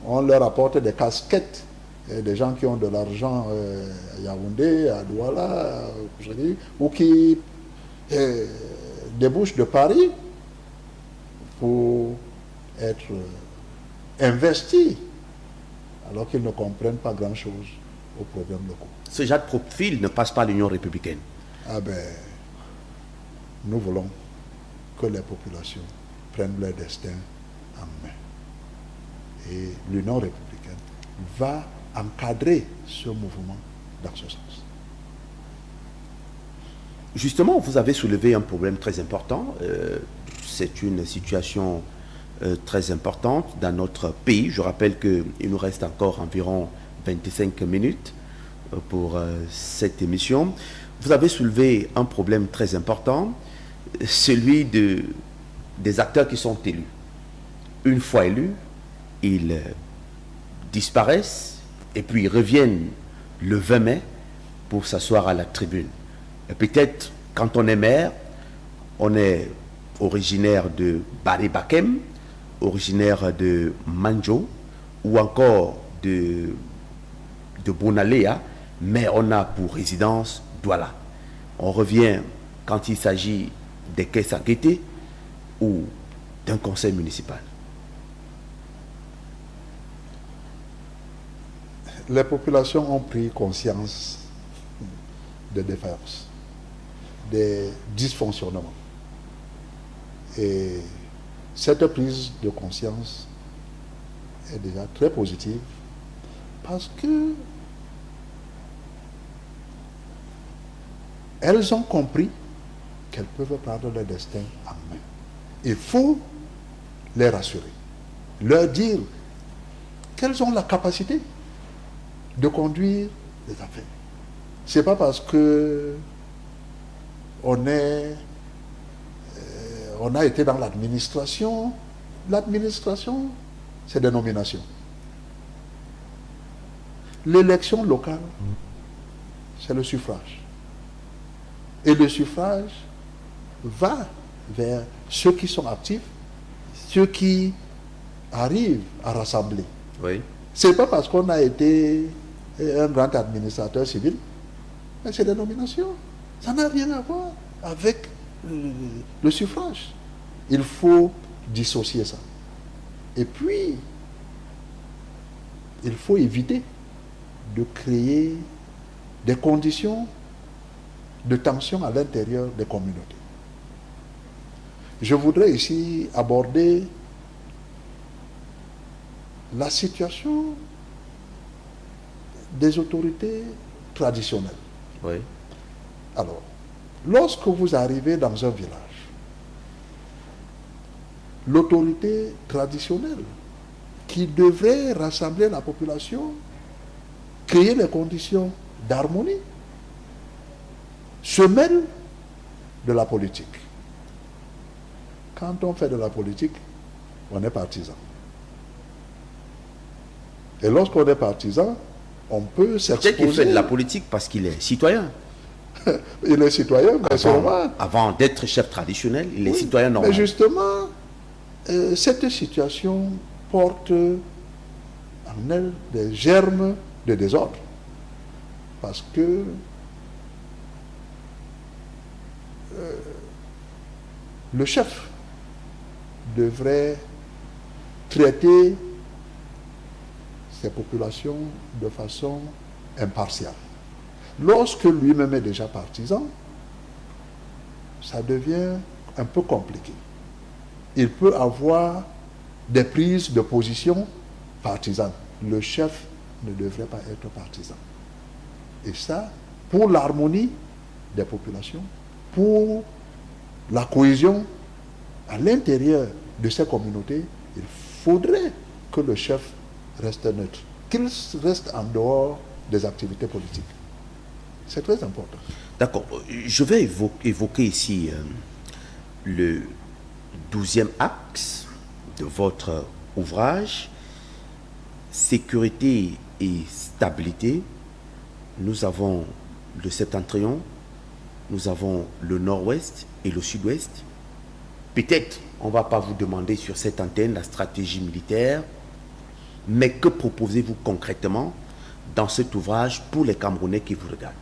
on leur apporte des casquettes, des gens qui ont de l'argent à Yaoundé, à Douala, ou qui débouchent de Paris pour être investis, alors qu'ils ne comprennent pas grand-chose aux problèmes locaux. Ce genre de profil ne passe pas à l'Union républicaine. Ah ben, nous voulons que les populations prennent leur destin en main. Et l'Union républicaine va encadrer ce mouvement dans ce sens. Justement, vous avez soulevé un problème très important. C'est une situation très importante dans notre pays. Je rappelle qu'il nous reste encore environ 25 minutes pour cette émission. Vous avez soulevé un problème très important, celui des acteurs qui sont élus. Une fois élus, ils disparaissent et puis ils reviennent le 20 mai pour s'asseoir à la tribune. Et peut-être quand on est maire, on est originaire de Bari Bakem, originaire de Manjo ou encore de Bonalea, mais on a pour résidence Douala. On revient quand il s'agit des caisses enquêtées ou d'un conseil municipal. Les populations ont pris conscience des défaillances, des dysfonctionnements. Et cette prise de conscience est déjà très positive parce que elles ont compris qu'elles peuvent prendre leur destin en main. Il faut les rassurer, leur dire qu'elles ont la capacité de conduire les affaires. Ce n'est pas parce que on a été dans l'administration. L'administration, c'est des nominations. L'élection locale, c'est le suffrage. Et le suffrage va vers ceux qui sont actifs, ceux qui arrivent à rassembler. Oui. Ce n'est pas parce qu'on a été un grand administrateur civil, mais c'est des nominations. Ça n'a rien à voir avec le suffrage. Il faut dissocier ça. Et puis, il faut éviter de créer des conditions de tension à l'intérieur des communautés. Je voudrais ici aborder la situation des autorités traditionnelles. Oui. Alors, lorsque vous arrivez dans un village, l'autorité traditionnelle qui devrait rassembler la population, créer les conditions d'harmonie, se mêle de la politique. Quand on fait de la politique, on est partisan. Et lorsqu'on est partisan, on peut s'exposer. Peut-être qu'il fait de la politique parce qu'il est citoyen. Il est citoyen, mais sûrement. Avant d'être chef traditionnel, il est citoyen normal. Mais justement, cette situation porte en elle des germes de désordre. Parce que le chef devrait traiter ces populations de façon impartiale. Lorsque lui-même est déjà partisan, ça devient un peu compliqué. Il peut avoir des prises de position partisanes. Le chef ne devrait pas être partisan. Et ça, pour l'harmonie des populations, pour la cohésion à l'intérieur de ces communautés, il faudrait que le chef reste neutre, qu'il reste en dehors des activités politiques. C'est très important. D'accord. Je vais évoquer ici le 12e axe de votre ouvrage, sécurité et stabilité. Nous avons le septentrion, nous avons le nord-ouest et le sud-ouest. Peut-être, on ne va pas vous demander sur cette antenne la stratégie militaire, mais que proposez-vous concrètement dans cet ouvrage pour les Camerounais qui vous regardent,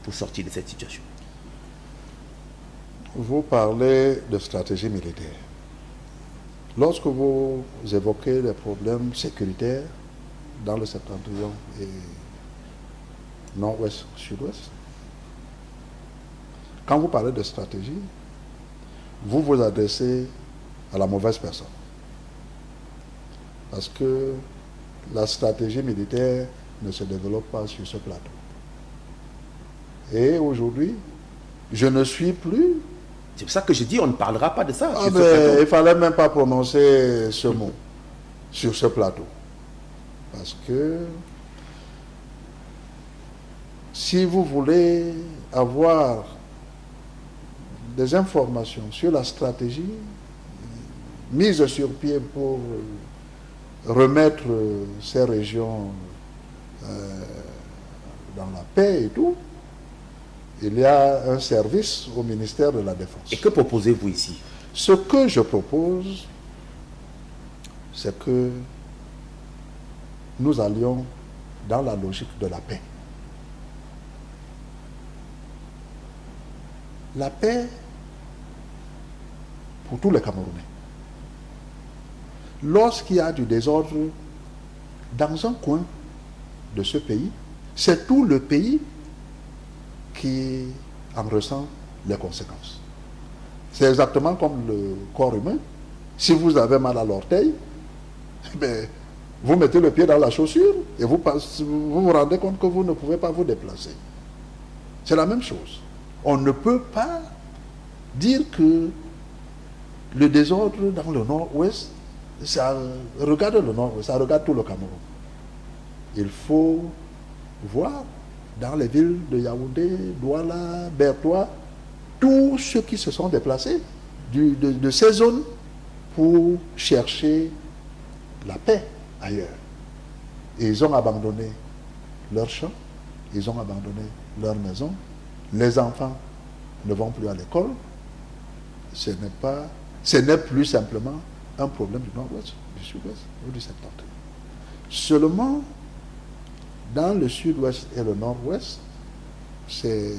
pour sortir de cette situation? Vous parlez de stratégie militaire. Lorsque vous évoquez les problèmes sécuritaires dans le septentrion et nord-ouest, sud-ouest, quand vous parlez de stratégie, vous vous adressez à la mauvaise personne. Parce que la stratégie militaire ne se développe pas sur ce plateau. Et aujourd'hui, je ne suis plus... C'est pour ça que je dis, on ne parlera pas de ça. Ah ben, il ne fallait même pas prononcer ce mot sur ce plateau. Parce que si vous voulez avoir des informations sur la stratégie mise sur pied pour remettre ces régions dans la paix et tout, il y a un service au ministère de la Défense. Et que proposez-vous ici? Ce que je propose, c'est que nous allions dans la logique de la paix. La paix pour tous les Camerounais. Lorsqu'il y a du désordre dans un coin de ce pays, c'est tout le pays qui en ressent les conséquences. C'est exactement comme le corps humain. Si vous avez mal à l'orteil, vous mettez le pied dans la chaussure et vous vous rendez compte que vous ne pouvez pas vous déplacer. C'est la même chose. On ne peut pas dire que le désordre dans le nord-ouest, ça regarde le nord-ouest, ça regarde tout le Cameroun. Il faut voir dans les villes de Yaoundé, Douala, Bertois, tous ceux qui se sont déplacés de ces zones pour chercher la paix ailleurs. Et ils ont abandonné leurs champs, ils ont abandonné leurs maisons, les enfants ne vont plus à l'école. Ce n'est plus simplement un problème du nord-ouest, du sud-ouest ou du septentrion. Seulement, dans le sud-ouest et le nord-ouest, c'est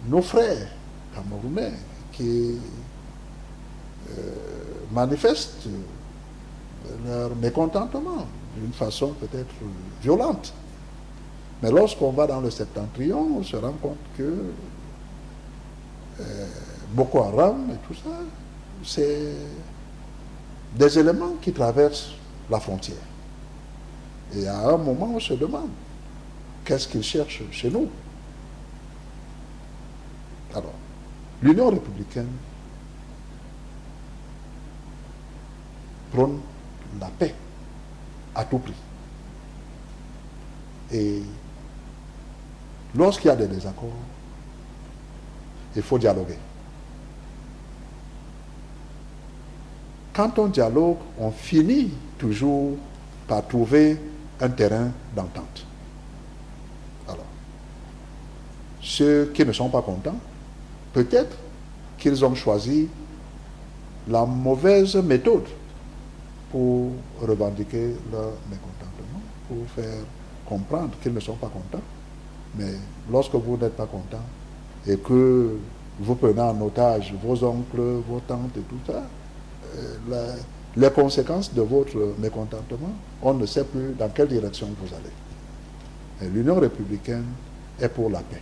nos frères camerounais qui manifestent leur mécontentement d'une façon peut-être violente. Mais lorsqu'on va dans le septentrion, on se rend compte que Boko Haram et tout ça, c'est des éléments qui traversent la frontière. Et à un moment, on se demande, qu'est-ce qu'ils cherchent chez nous? Alors, l'Union républicaine prône la paix à tout prix. Et lorsqu'il y a des désaccords, il faut dialoguer. Quand on dialogue, on finit toujours par trouver un terrain d'entente. Alors, ceux qui ne sont pas contents, peut-être qu'ils ont choisi la mauvaise méthode pour revendiquer leur mécontentement, pour faire comprendre qu'ils ne sont pas contents. Mais lorsque vous n'êtes pas content et que vous prenez en otage vos oncles, vos tantes et tout ça, les conséquences de votre mécontentement, on ne sait plus dans quelle direction vous allez. Et l'Union républicaine est pour la paix.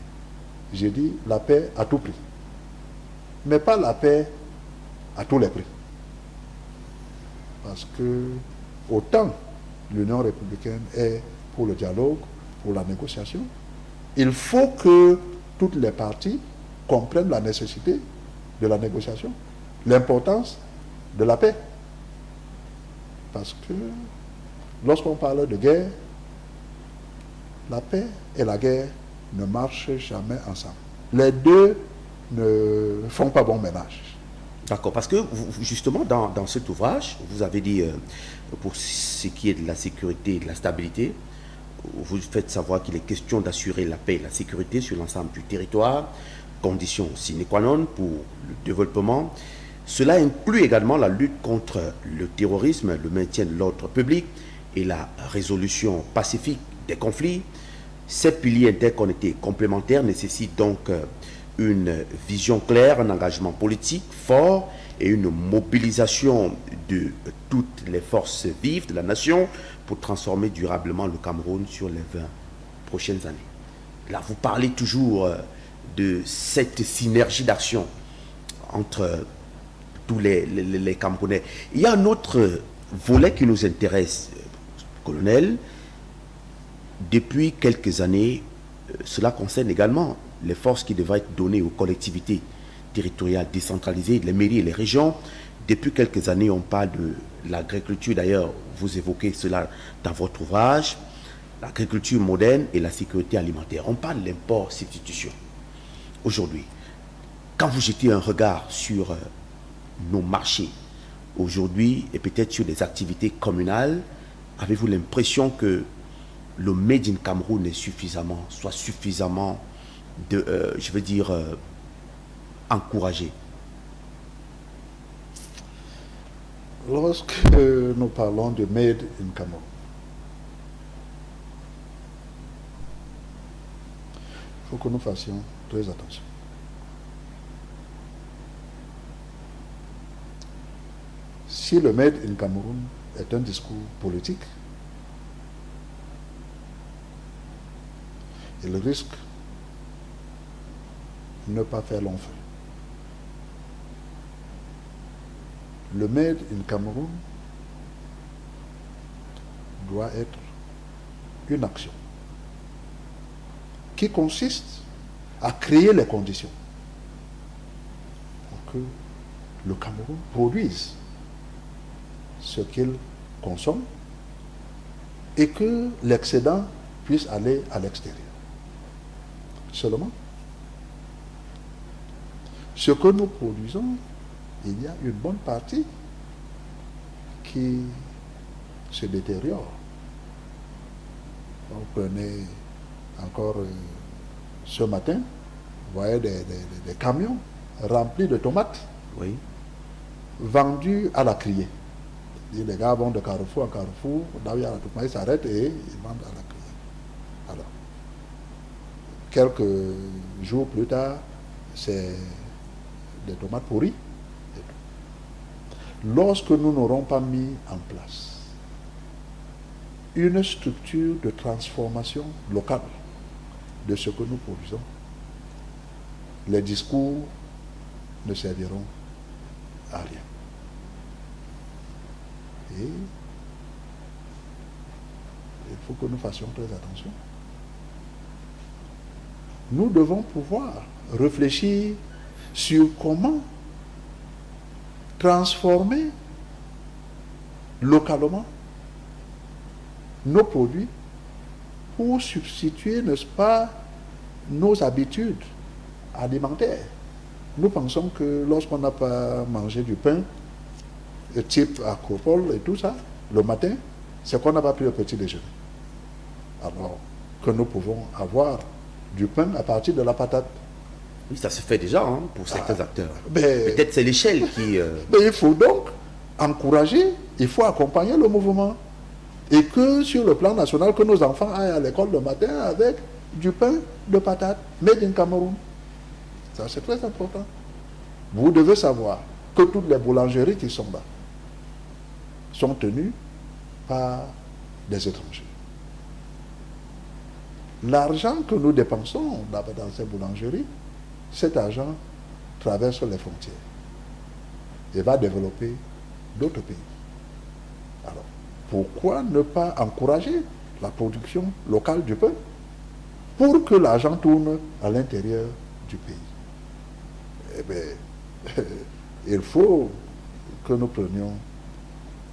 J'ai dit la paix à tout prix. Mais pas la paix à tous les prix. Parce que autant l'Union républicaine est pour le dialogue, pour la négociation, il faut que toutes les parties comprennent la nécessité de la négociation, l'importance de la paix. Parce que lorsqu'on parle de guerre, la paix et la guerre ne marchent jamais ensemble. Les deux ne font pas bon ménage. D'accord, parce que justement dans cet ouvrage, vous avez dit, pour ce qui est de la sécurité et de la stabilité, vous faites savoir qu'il est question d'assurer la paix et la sécurité sur l'ensemble du territoire, condition sine qua non pour le développement. Cela inclut également la lutte contre le terrorisme, le maintien de l'ordre public et la résolution pacifique des conflits. Ces piliers interconnectés complémentaires nécessitent donc une vision claire, un engagement politique fort et une mobilisation de toutes les forces vives de la nation pour transformer durablement le Cameroun sur les 20 prochaines années. Là, vous parlez toujours de cette synergie d'action entre tous les Camerounais. Il y a un autre volet qui nous intéresse, colonel. Depuis quelques années, cela concerne également les forces qui devraient être données aux collectivités territoriales décentralisées, les mairies et les régions. Depuis quelques années, on parle de l'agriculture. D'ailleurs, vous évoquez cela dans votre ouvrage. L'agriculture moderne et la sécurité alimentaire. On parle de l'import-substitution. Aujourd'hui, quand vous jetez un regard sur nos marchés, aujourd'hui, et peut-être sur les activités communales, avez-vous l'impression que le Made in Cameroun est suffisamment encouragé? Lorsque nous parlons de Made in Cameroun, il faut que nous fassions très attention. Si le Made in Cameroun est un discours politique, il risque de ne pas faire long feu. Le Made in Cameroun doit être une action qui consiste à créer les conditions pour que le Cameroun produise ce qu'il consomme et que l'excédent puisse aller à l'extérieur. Seulement, ce que nous produisons, il y a une bonne partie qui se détériore. Vous prenez encore ce matin, vous voyez des camions remplis de tomates, Oui. vendus à la criée. Les gars vont de carrefour en carrefour, là où il y a la tomate, ils s'arrêtent et ils vendent à la criée. Alors, quelques jours plus tard, c'est des tomates pourries. Lorsque nous n'aurons pas mis en place une structure de transformation locale de ce que nous produisons, les discours ne serviront à rien. Et il faut que nous fassions très attention. Nous devons pouvoir réfléchir sur comment transformer localement nos produits pour substituer, n'est-ce pas, nos habitudes alimentaires. Nous pensons que lorsqu'on n'a pas mangé du pain, type acropole et tout ça, le matin, c'est qu'on n'a pas pris le petit déjeuner. Alors que nous pouvons avoir du pain à partir de la patate. Oui, ça se fait déjà hein, pour certains acteurs. Mais peut-être c'est l'échelle qui... Mais il faut donc encourager, il faut accompagner le mouvement. Et que sur le plan national, que nos enfants aillent à l'école le matin avec du pain de patate, made in Cameroun. Ça, c'est très important. Vous devez savoir que toutes les boulangeries qui sont là sont tenues par des étrangers. L'argent que nous dépensons dans ces boulangeries, cet argent traverse les frontières et va développer d'autres pays. Alors, pourquoi ne pas encourager la production locale du pain pour que l'argent tourne à l'intérieur du pays? Eh bien, il faut que nous prenions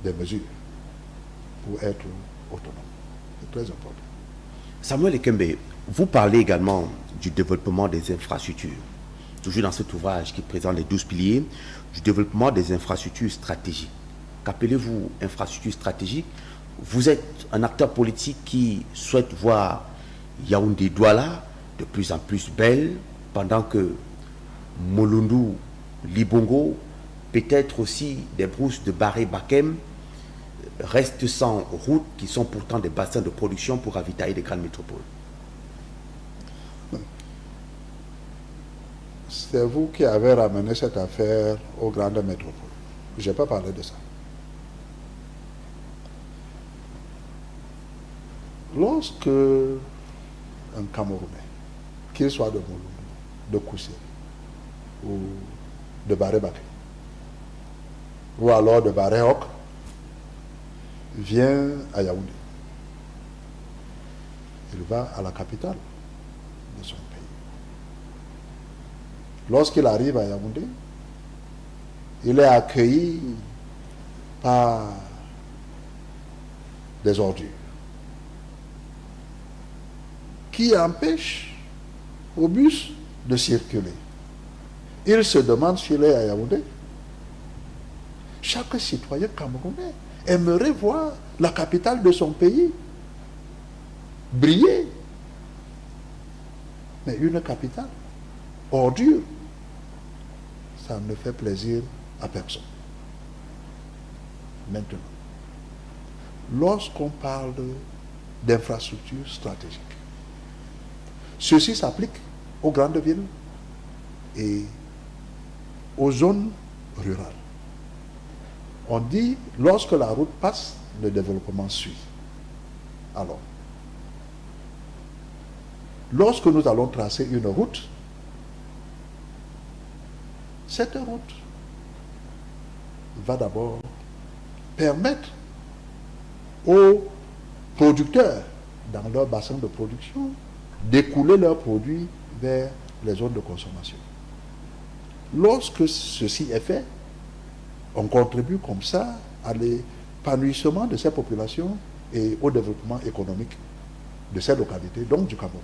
des mesures pour être autonomes. C'est très important. Samuel Ekembe, vous parlez également du développement des infrastructures. Toujours dans cet ouvrage qui présente les 12 piliers, du développement des infrastructures stratégiques. Qu'appelez-vous infrastructures stratégiques? Vous êtes un acteur politique qui souhaite voir Yaoundé-Douala de plus en plus belle, pendant que Molundu, Libongo, peut-être aussi des brousses de Baré-Bakem, restent sans route, qui sont pourtant des bassins de production pour ravitailler des grandes métropoles. C'est vous qui avez ramené cette affaire aux grandes métropoles. Je n'ai pas parlé de ça. Lorsque un Camerounais, qu'il soit de Molundu, de Koussé, ou de Baré-Baké, ou alors de Baré-Hok, vient à Yaoundé, il va à la capitale de son pays. Lorsqu'il arrive à Yaoundé, il est accueilli par des ordures qui empêchent au bus de circuler. Il se demande s'il est à Yaoundé. Chaque citoyen camerounais aimerait voir la capitale de son pays briller. Mais une capitale ordure, ça ne fait plaisir à personne. Maintenant, lorsqu'on parle d'infrastructures stratégiques, ceci s'applique aux grandes villes et aux zones rurales. On dit, lorsque la route passe, le développement suit. Alors, lorsque nous allons tracer une route, cette route va d'abord permettre aux producteurs, dans leur bassin de production, d'écouler leurs produits vers les zones de consommation. Lorsque ceci est fait, on contribue comme ça à l'épanouissement de ces populations et au développement économique de ces localités, donc du Cameroun.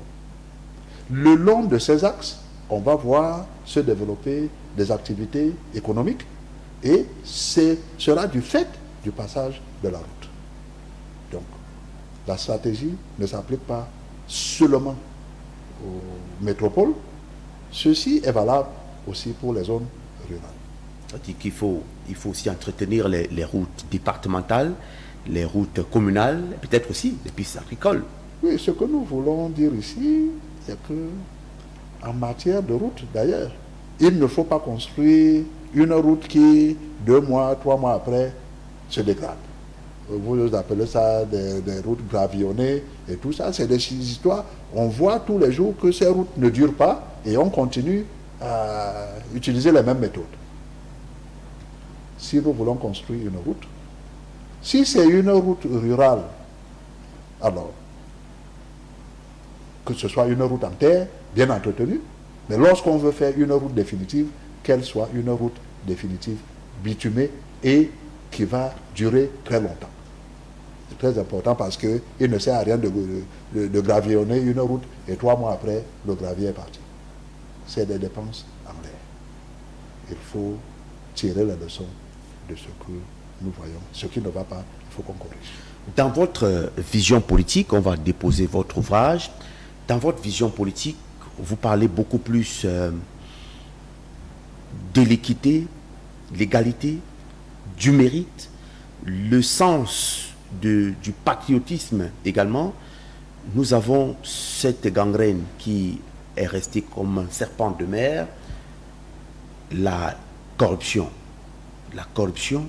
Le long de ces axes, on va voir se développer des activités économiques et ce sera du fait du passage de la route. Donc, la stratégie ne s'applique pas seulement aux métropoles, ceci est valable aussi pour les zones rurales. C'est-à-dire qu'il faut aussi entretenir les routes départementales, les routes communales, peut-être aussi les pistes agricoles. Oui, ce que nous voulons dire ici, c'est que en matière de route, d'ailleurs, il ne faut pas construire une route qui, 2 mois, 3 mois après, se dégrade. Vous appelez ça des routes gravillonnées et tout ça, c'est des histoires. On voit tous les jours que ces routes ne durent pas et on continue à utiliser les mêmes méthodes. Si nous voulons construire une route, si c'est une route rurale, alors, que ce soit une route en terre, bien entretenue, mais lorsqu'on veut faire une route définitive, qu'elle soit une route définitive bitumée et qui va durer très longtemps. C'est très important parce qu'il ne sert à rien de gravillonner une route et 3 mois après, le gravier est parti. C'est des dépenses en l'air. Il faut tirer la leçon de ce que nous voyons. Ce qui ne va pas, il faut qu'on corrige. Dans votre vision politique, on va déposer votre ouvrage. Dans votre vision politique, vous parlez beaucoup plus de l'équité, l'égalité, du mérite, le sens du patriotisme également. Nous avons cette gangrène qui est restée comme un serpent de mer, la corruption. La corruption,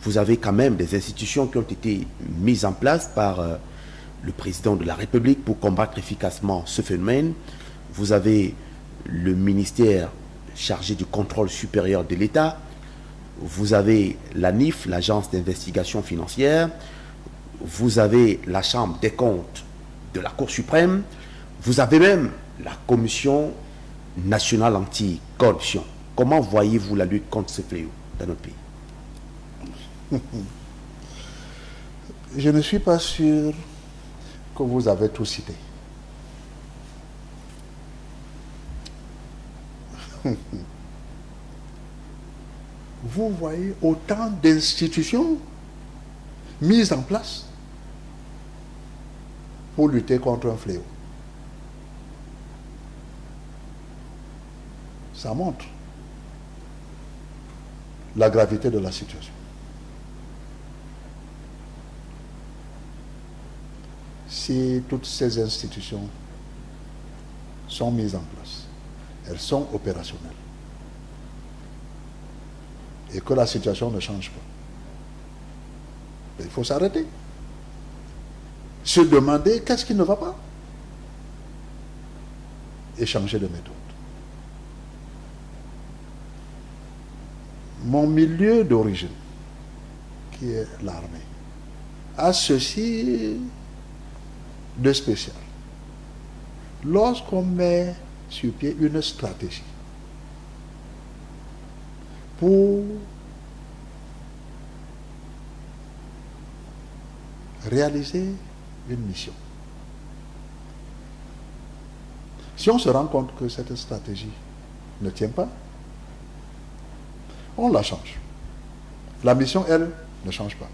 vous avez quand même des institutions qui ont été mises en place par le président de la République pour combattre efficacement ce phénomène. Vous avez le ministère chargé du contrôle supérieur de l'État. Vous avez l'ANIF, l'Agence d'investigation financière. Vous avez la Chambre des comptes de la Cour suprême. Vous avez même la Commission nationale anti-corruption. Comment voyez-vous la lutte contre ce fléau dans notre pays? Je ne suis pas sûr que vous avez tout cité. Vous voyez autant d'institutions mises en place pour lutter contre un fléau. Ça montre la gravité de la situation. Si toutes ces institutions sont mises en place, elles sont opérationnelles, et que la situation ne change pas, il faut s'arrêter. Se demander qu'est-ce qui ne va pas et changer de méthode. Mon milieu d'origine, qui est l'armée, a ceci de spécial. Lorsqu'on met sur pied une stratégie pour réaliser une mission, si on se rend compte que cette stratégie ne tient pas, on la change. La mission, elle, ne change pas.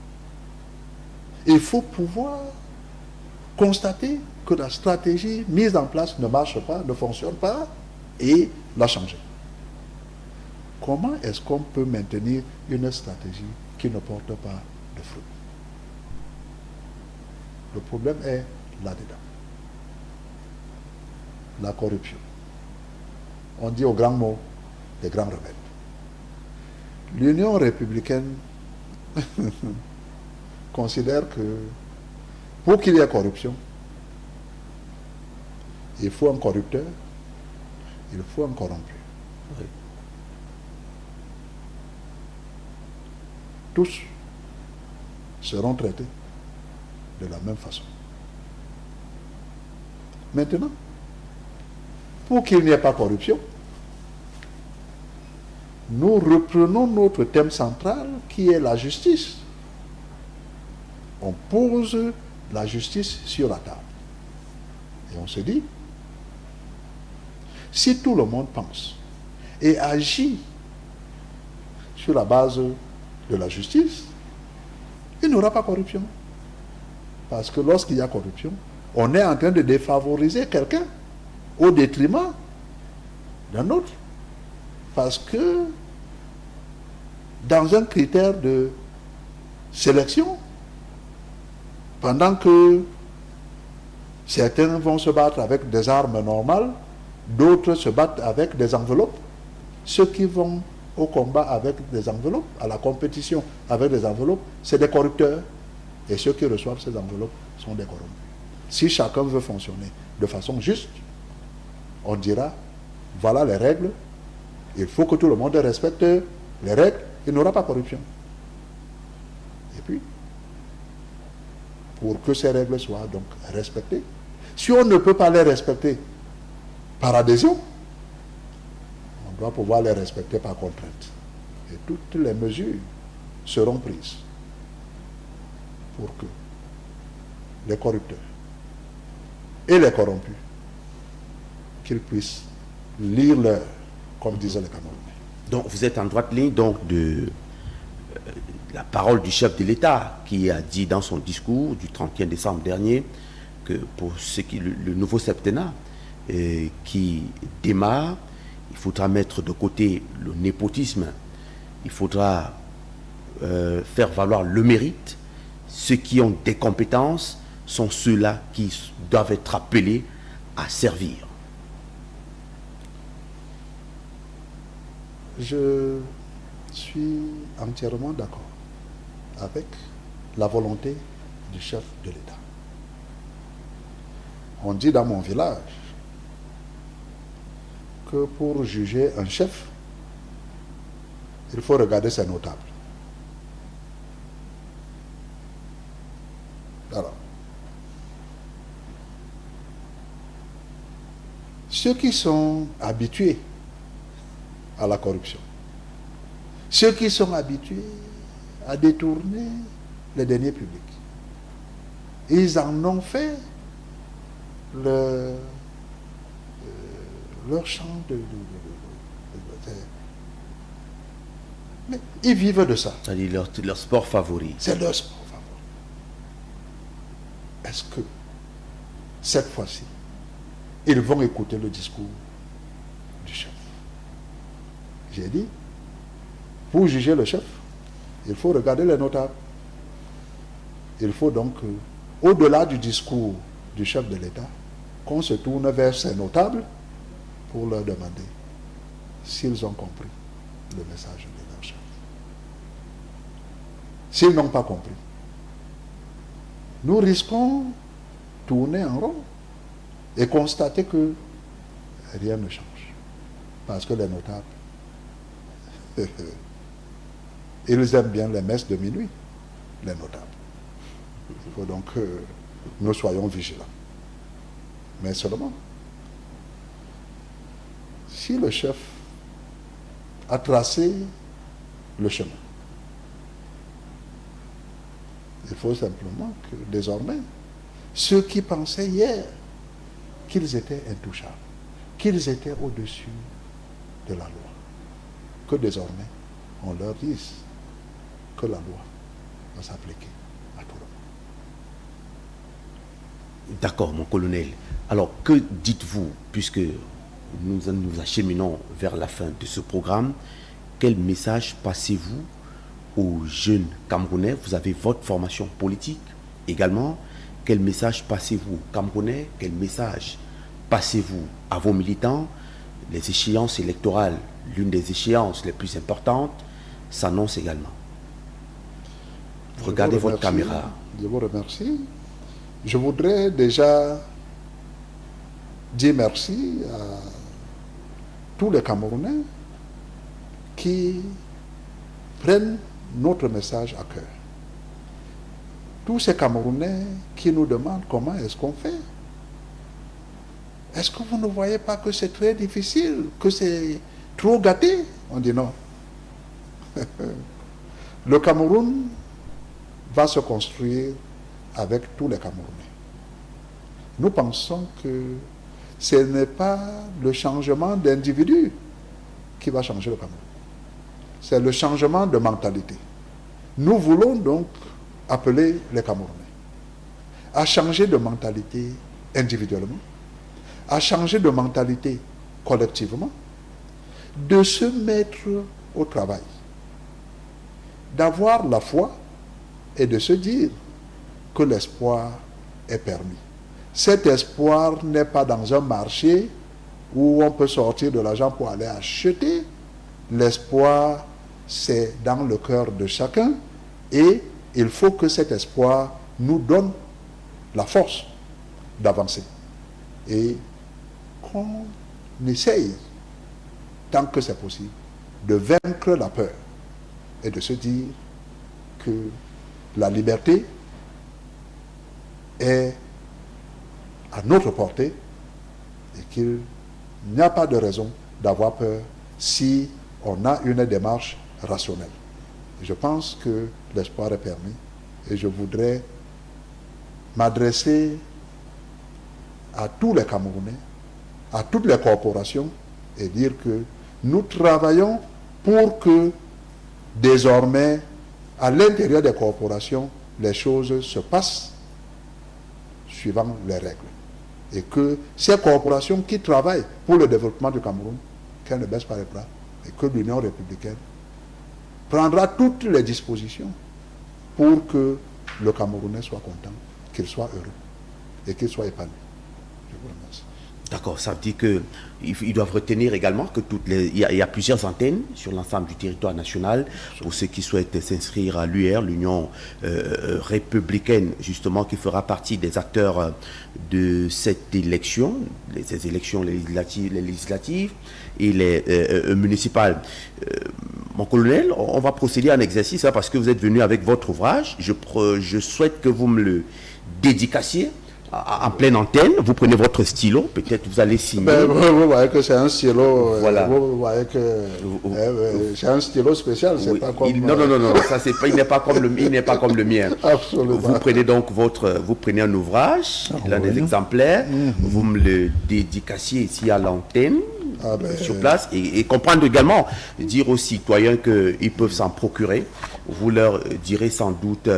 Il faut pouvoir constater que la stratégie mise en place ne marche pas, ne fonctionne pas, et la changer. Comment est-ce qu'on peut maintenir une stratégie qui ne porte pas de fruits? Le problème est là-dedans. La corruption. On dit au grand mot des grands rebelles. L'Union républicaine considère que pour qu'il y ait corruption, il faut un corrupteur, il faut un corrompu. Oui. Tous seront traités de la même façon. Maintenant, pour qu'il n'y ait pas corruption, nous reprenons notre thème central qui est la justice. On pose la justice sur la table. Et on se dit, si tout le monde pense et agit sur la base de la justice, il n'y aura pas corruption. Parce que lorsqu'il y a corruption, on est en train de défavoriser quelqu'un au détriment d'un autre. Parce que dans un critère de sélection, pendant que certains vont se battre avec des armes normales, d'autres se battent avec des enveloppes. Ceux qui vont au combat avec des enveloppes, à la compétition avec des enveloppes, c'est des corrupteurs. Et ceux qui reçoivent ces enveloppes sont des corrompus. Si chacun veut fonctionner de façon juste, on dira, voilà les règles, il faut que tout le monde respecte les règles, il n'y aura pas de corruption. Et puis, pour que ces règles soient donc respectées, si on ne peut pas les respecter par adhésion, on doit pouvoir les respecter par contrainte. Et toutes les mesures seront prises pour que les corrupteurs et les corrompus, qu'ils puissent lire l'heure, comme disaient les Camerounais. Donc vous êtes en droite ligne donc de la parole du chef de l'État qui a dit dans son discours du 31 décembre dernier que pour ce qui le nouveau septennat qui démarre, il faudra mettre de côté le népotisme, il faudra faire valoir le mérite. Ceux qui ont des compétences sont ceux-là qui doivent être appelés à servir. Je suis entièrement d'accord avec la volonté du chef de l'État. On dit dans mon village que pour juger un chef, il faut regarder ses notables. Alors, ceux qui sont habitués à la corruption, ceux qui sont habitués à détourner les deniers publics, ils en ont fait leur champ mais ils vivent de ça. C'est-à-dire leur sport favori. C'est leur sport favori. Est-ce que cette fois-ci, ils vont écouter le discours du chef? J'ai dit, pour juger le chef, il faut regarder les notables. Il faut donc, au-delà du discours du chef de l'État, qu'on se tourne vers ces notables pour leur demander s'ils ont compris le message de leur chef. S'ils n'ont pas compris, nous risquons de tourner en rond et constater que rien ne change. Parce que les notables, ils aiment bien les messes de minuit, les notables. Il faut donc que nous soyons vigilants. Mais seulement, si le chef a tracé le chemin, il faut simplement que désormais, ceux qui pensaient hier qu'ils étaient intouchables, qu'ils étaient au-dessus de la loi, que désormais, on leur dise que la loi va s'appliquer à tout le monde. D'accord, mon colonel. Alors, que dites-vous, puisque nous acheminons vers la fin de ce programme, quel message passez-vous aux jeunes Camerounais? Vous avez votre formation politique également. Quel message passez-vous aux Camerounais? Quel message passez-vous à vos militants? Les échéances électorales, l'une des échéances les plus importantes, s'annonce également. Regardez votre caméra. Je vous remercie. Je voudrais déjà dire merci à tous les Camerounais qui prennent notre message à cœur. Tous ces Camerounais qui nous demandent comment est-ce qu'on fait est-ce que vous ne voyez pas que c'est très difficile, que c'est trop gâté? On dit non. Le Cameroun va se construire avec tous les Camerounais. Nous pensons que ce n'est pas le changement d'individu qui va changer le Cameroun. C'est le changement de mentalité. Nous voulons donc appeler les Camerounais à changer de mentalité individuellement, à changer de mentalité collectivement, de se mettre au travail, d'avoir la foi et de se dire que l'espoir est permis. Cet espoir n'est pas dans un marché où on peut sortir de l'argent pour aller acheter. L'espoir, c'est dans le cœur de chacun et il faut que cet espoir nous donne la force d'avancer. Et qu'on essaye, tant que c'est possible, de vaincre la peur et de se dire que la liberté est à notre portée et qu'il n'y a pas de raison d'avoir peur si on a une démarche rationnelle. Et je pense que l'espoir est permis et je voudrais m'adresser à tous les Camerounais, à toutes les corporations et dire que nous travaillons pour que désormais, à l'intérieur des corporations, les choses se passent suivant les règles. Et que ces corporations qui travaillent pour le développement du Cameroun, qu'elles ne baissent pas les bras, et que l'Union républicaine prendra toutes les dispositions pour que le Camerounais soit content, qu'il soit heureux et qu'il soit épanoui. Je vous remercie. D'accord, ça veut dire qu'ils doivent retenir également que il y a plusieurs antennes sur l'ensemble du territoire national pour ceux qui souhaitent s'inscrire à l'UR, l'Union républicaine, justement, qui fera partie des acteurs de cette élection, ces élections législatives et les municipales. Mon colonel, on va procéder à un exercice parce que vous êtes venu avec votre ouvrage. Je souhaite que vous me le dédicaciez. En pleine antenne, vous prenez votre stylo, peut-être vous allez signer. Vous voyez que c'est un stylo. Voilà. Vous voyez que c'est un stylo spécial. C'est pas comme, non, ça c'est pas. Il n'est pas comme le mien. Absolument. Vous prenez donc vous prenez un ouvrage, l'un des exemplaires, vous me le dédicaciez ici à l'antenne. Sur place et comprendre également, dire aux citoyens qu'ils peuvent s'en procurer. Vous leur direz sans doute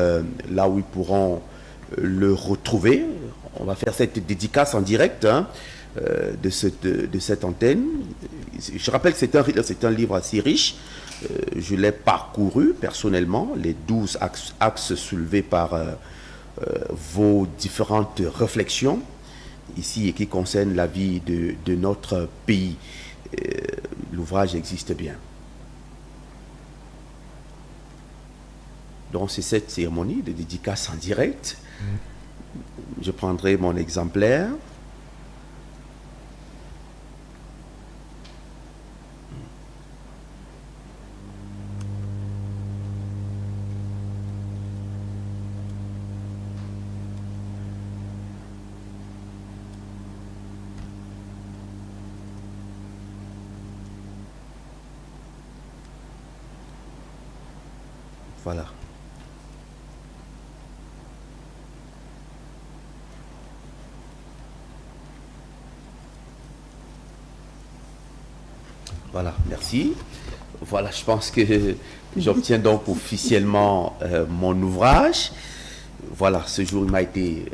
là où ils pourront le retrouver. On va faire cette dédicace en direct de cette antenne. Je rappelle que c'est un livre assez riche. Je l'ai parcouru personnellement, les 12 axes soulevés par vos différentes réflexions ici et qui concernent la vie de notre pays. L'ouvrage existe bien. Donc c'est cette cérémonie de dédicace en direct. Je prendrai mon exemplaire. Voilà. Voilà, merci. Voilà, je pense que j'obtiens donc officiellement mon ouvrage. Voilà, ce jour il m'a été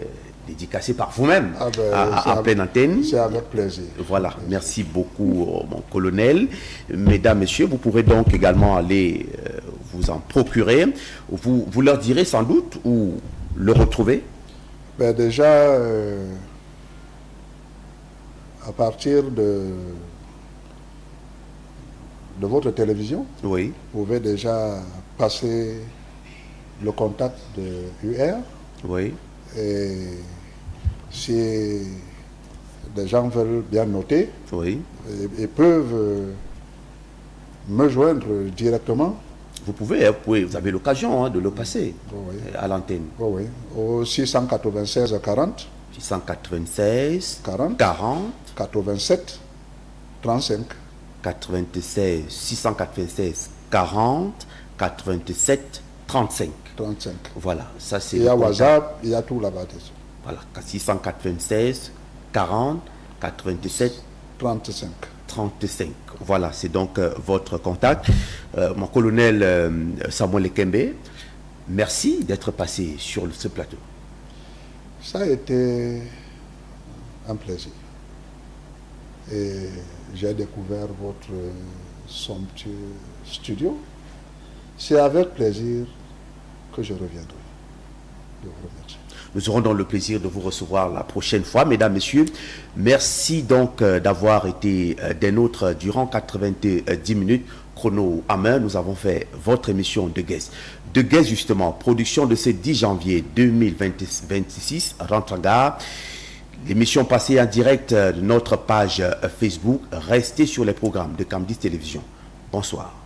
dédicacé par vous-même à pleine antenne. C'est avec plaisir. Voilà, merci beaucoup mon colonel. Mesdames, messieurs, vous pourrez donc également aller vous en procurer. Vous leur direz sans doute où le retrouver. Ben déjà, à partir de votre télévision, oui. Vous pouvez déjà passer le contact de UR. Oui. Et si des gens veulent bien noter, oui. Ils peuvent me joindre directement. Vous avez l'occasion de le passer à l'antenne. Oui, au 696 40 696 40 40 87 35. 96 696 40 87 35. 35. Voilà, ça c'est Il y le a contact. WhatsApp, il y a tout là-bas. Voilà, 696 40 87 35. 35. Voilà, c'est donc votre contact. Mon colonel Samuel Ekembe, merci d'être passé sur ce plateau. Ça a été un plaisir. Et j'ai découvert votre somptueux studio. C'est avec plaisir que je reviendrai. Je vous remercie. Nous aurons donc le plaisir de vous recevoir la prochaine fois. Mesdames, Messieurs, merci donc d'avoir été des nôtres durant 90 minutes. Chrono à main, nous avons fait votre émission de Guest. De Guest, justement, production de ce 10 janvier 2026, rentre en gare. L'émission passée en direct de notre page Facebook. Restez sur les programmes de Camdis Télévision. Bonsoir.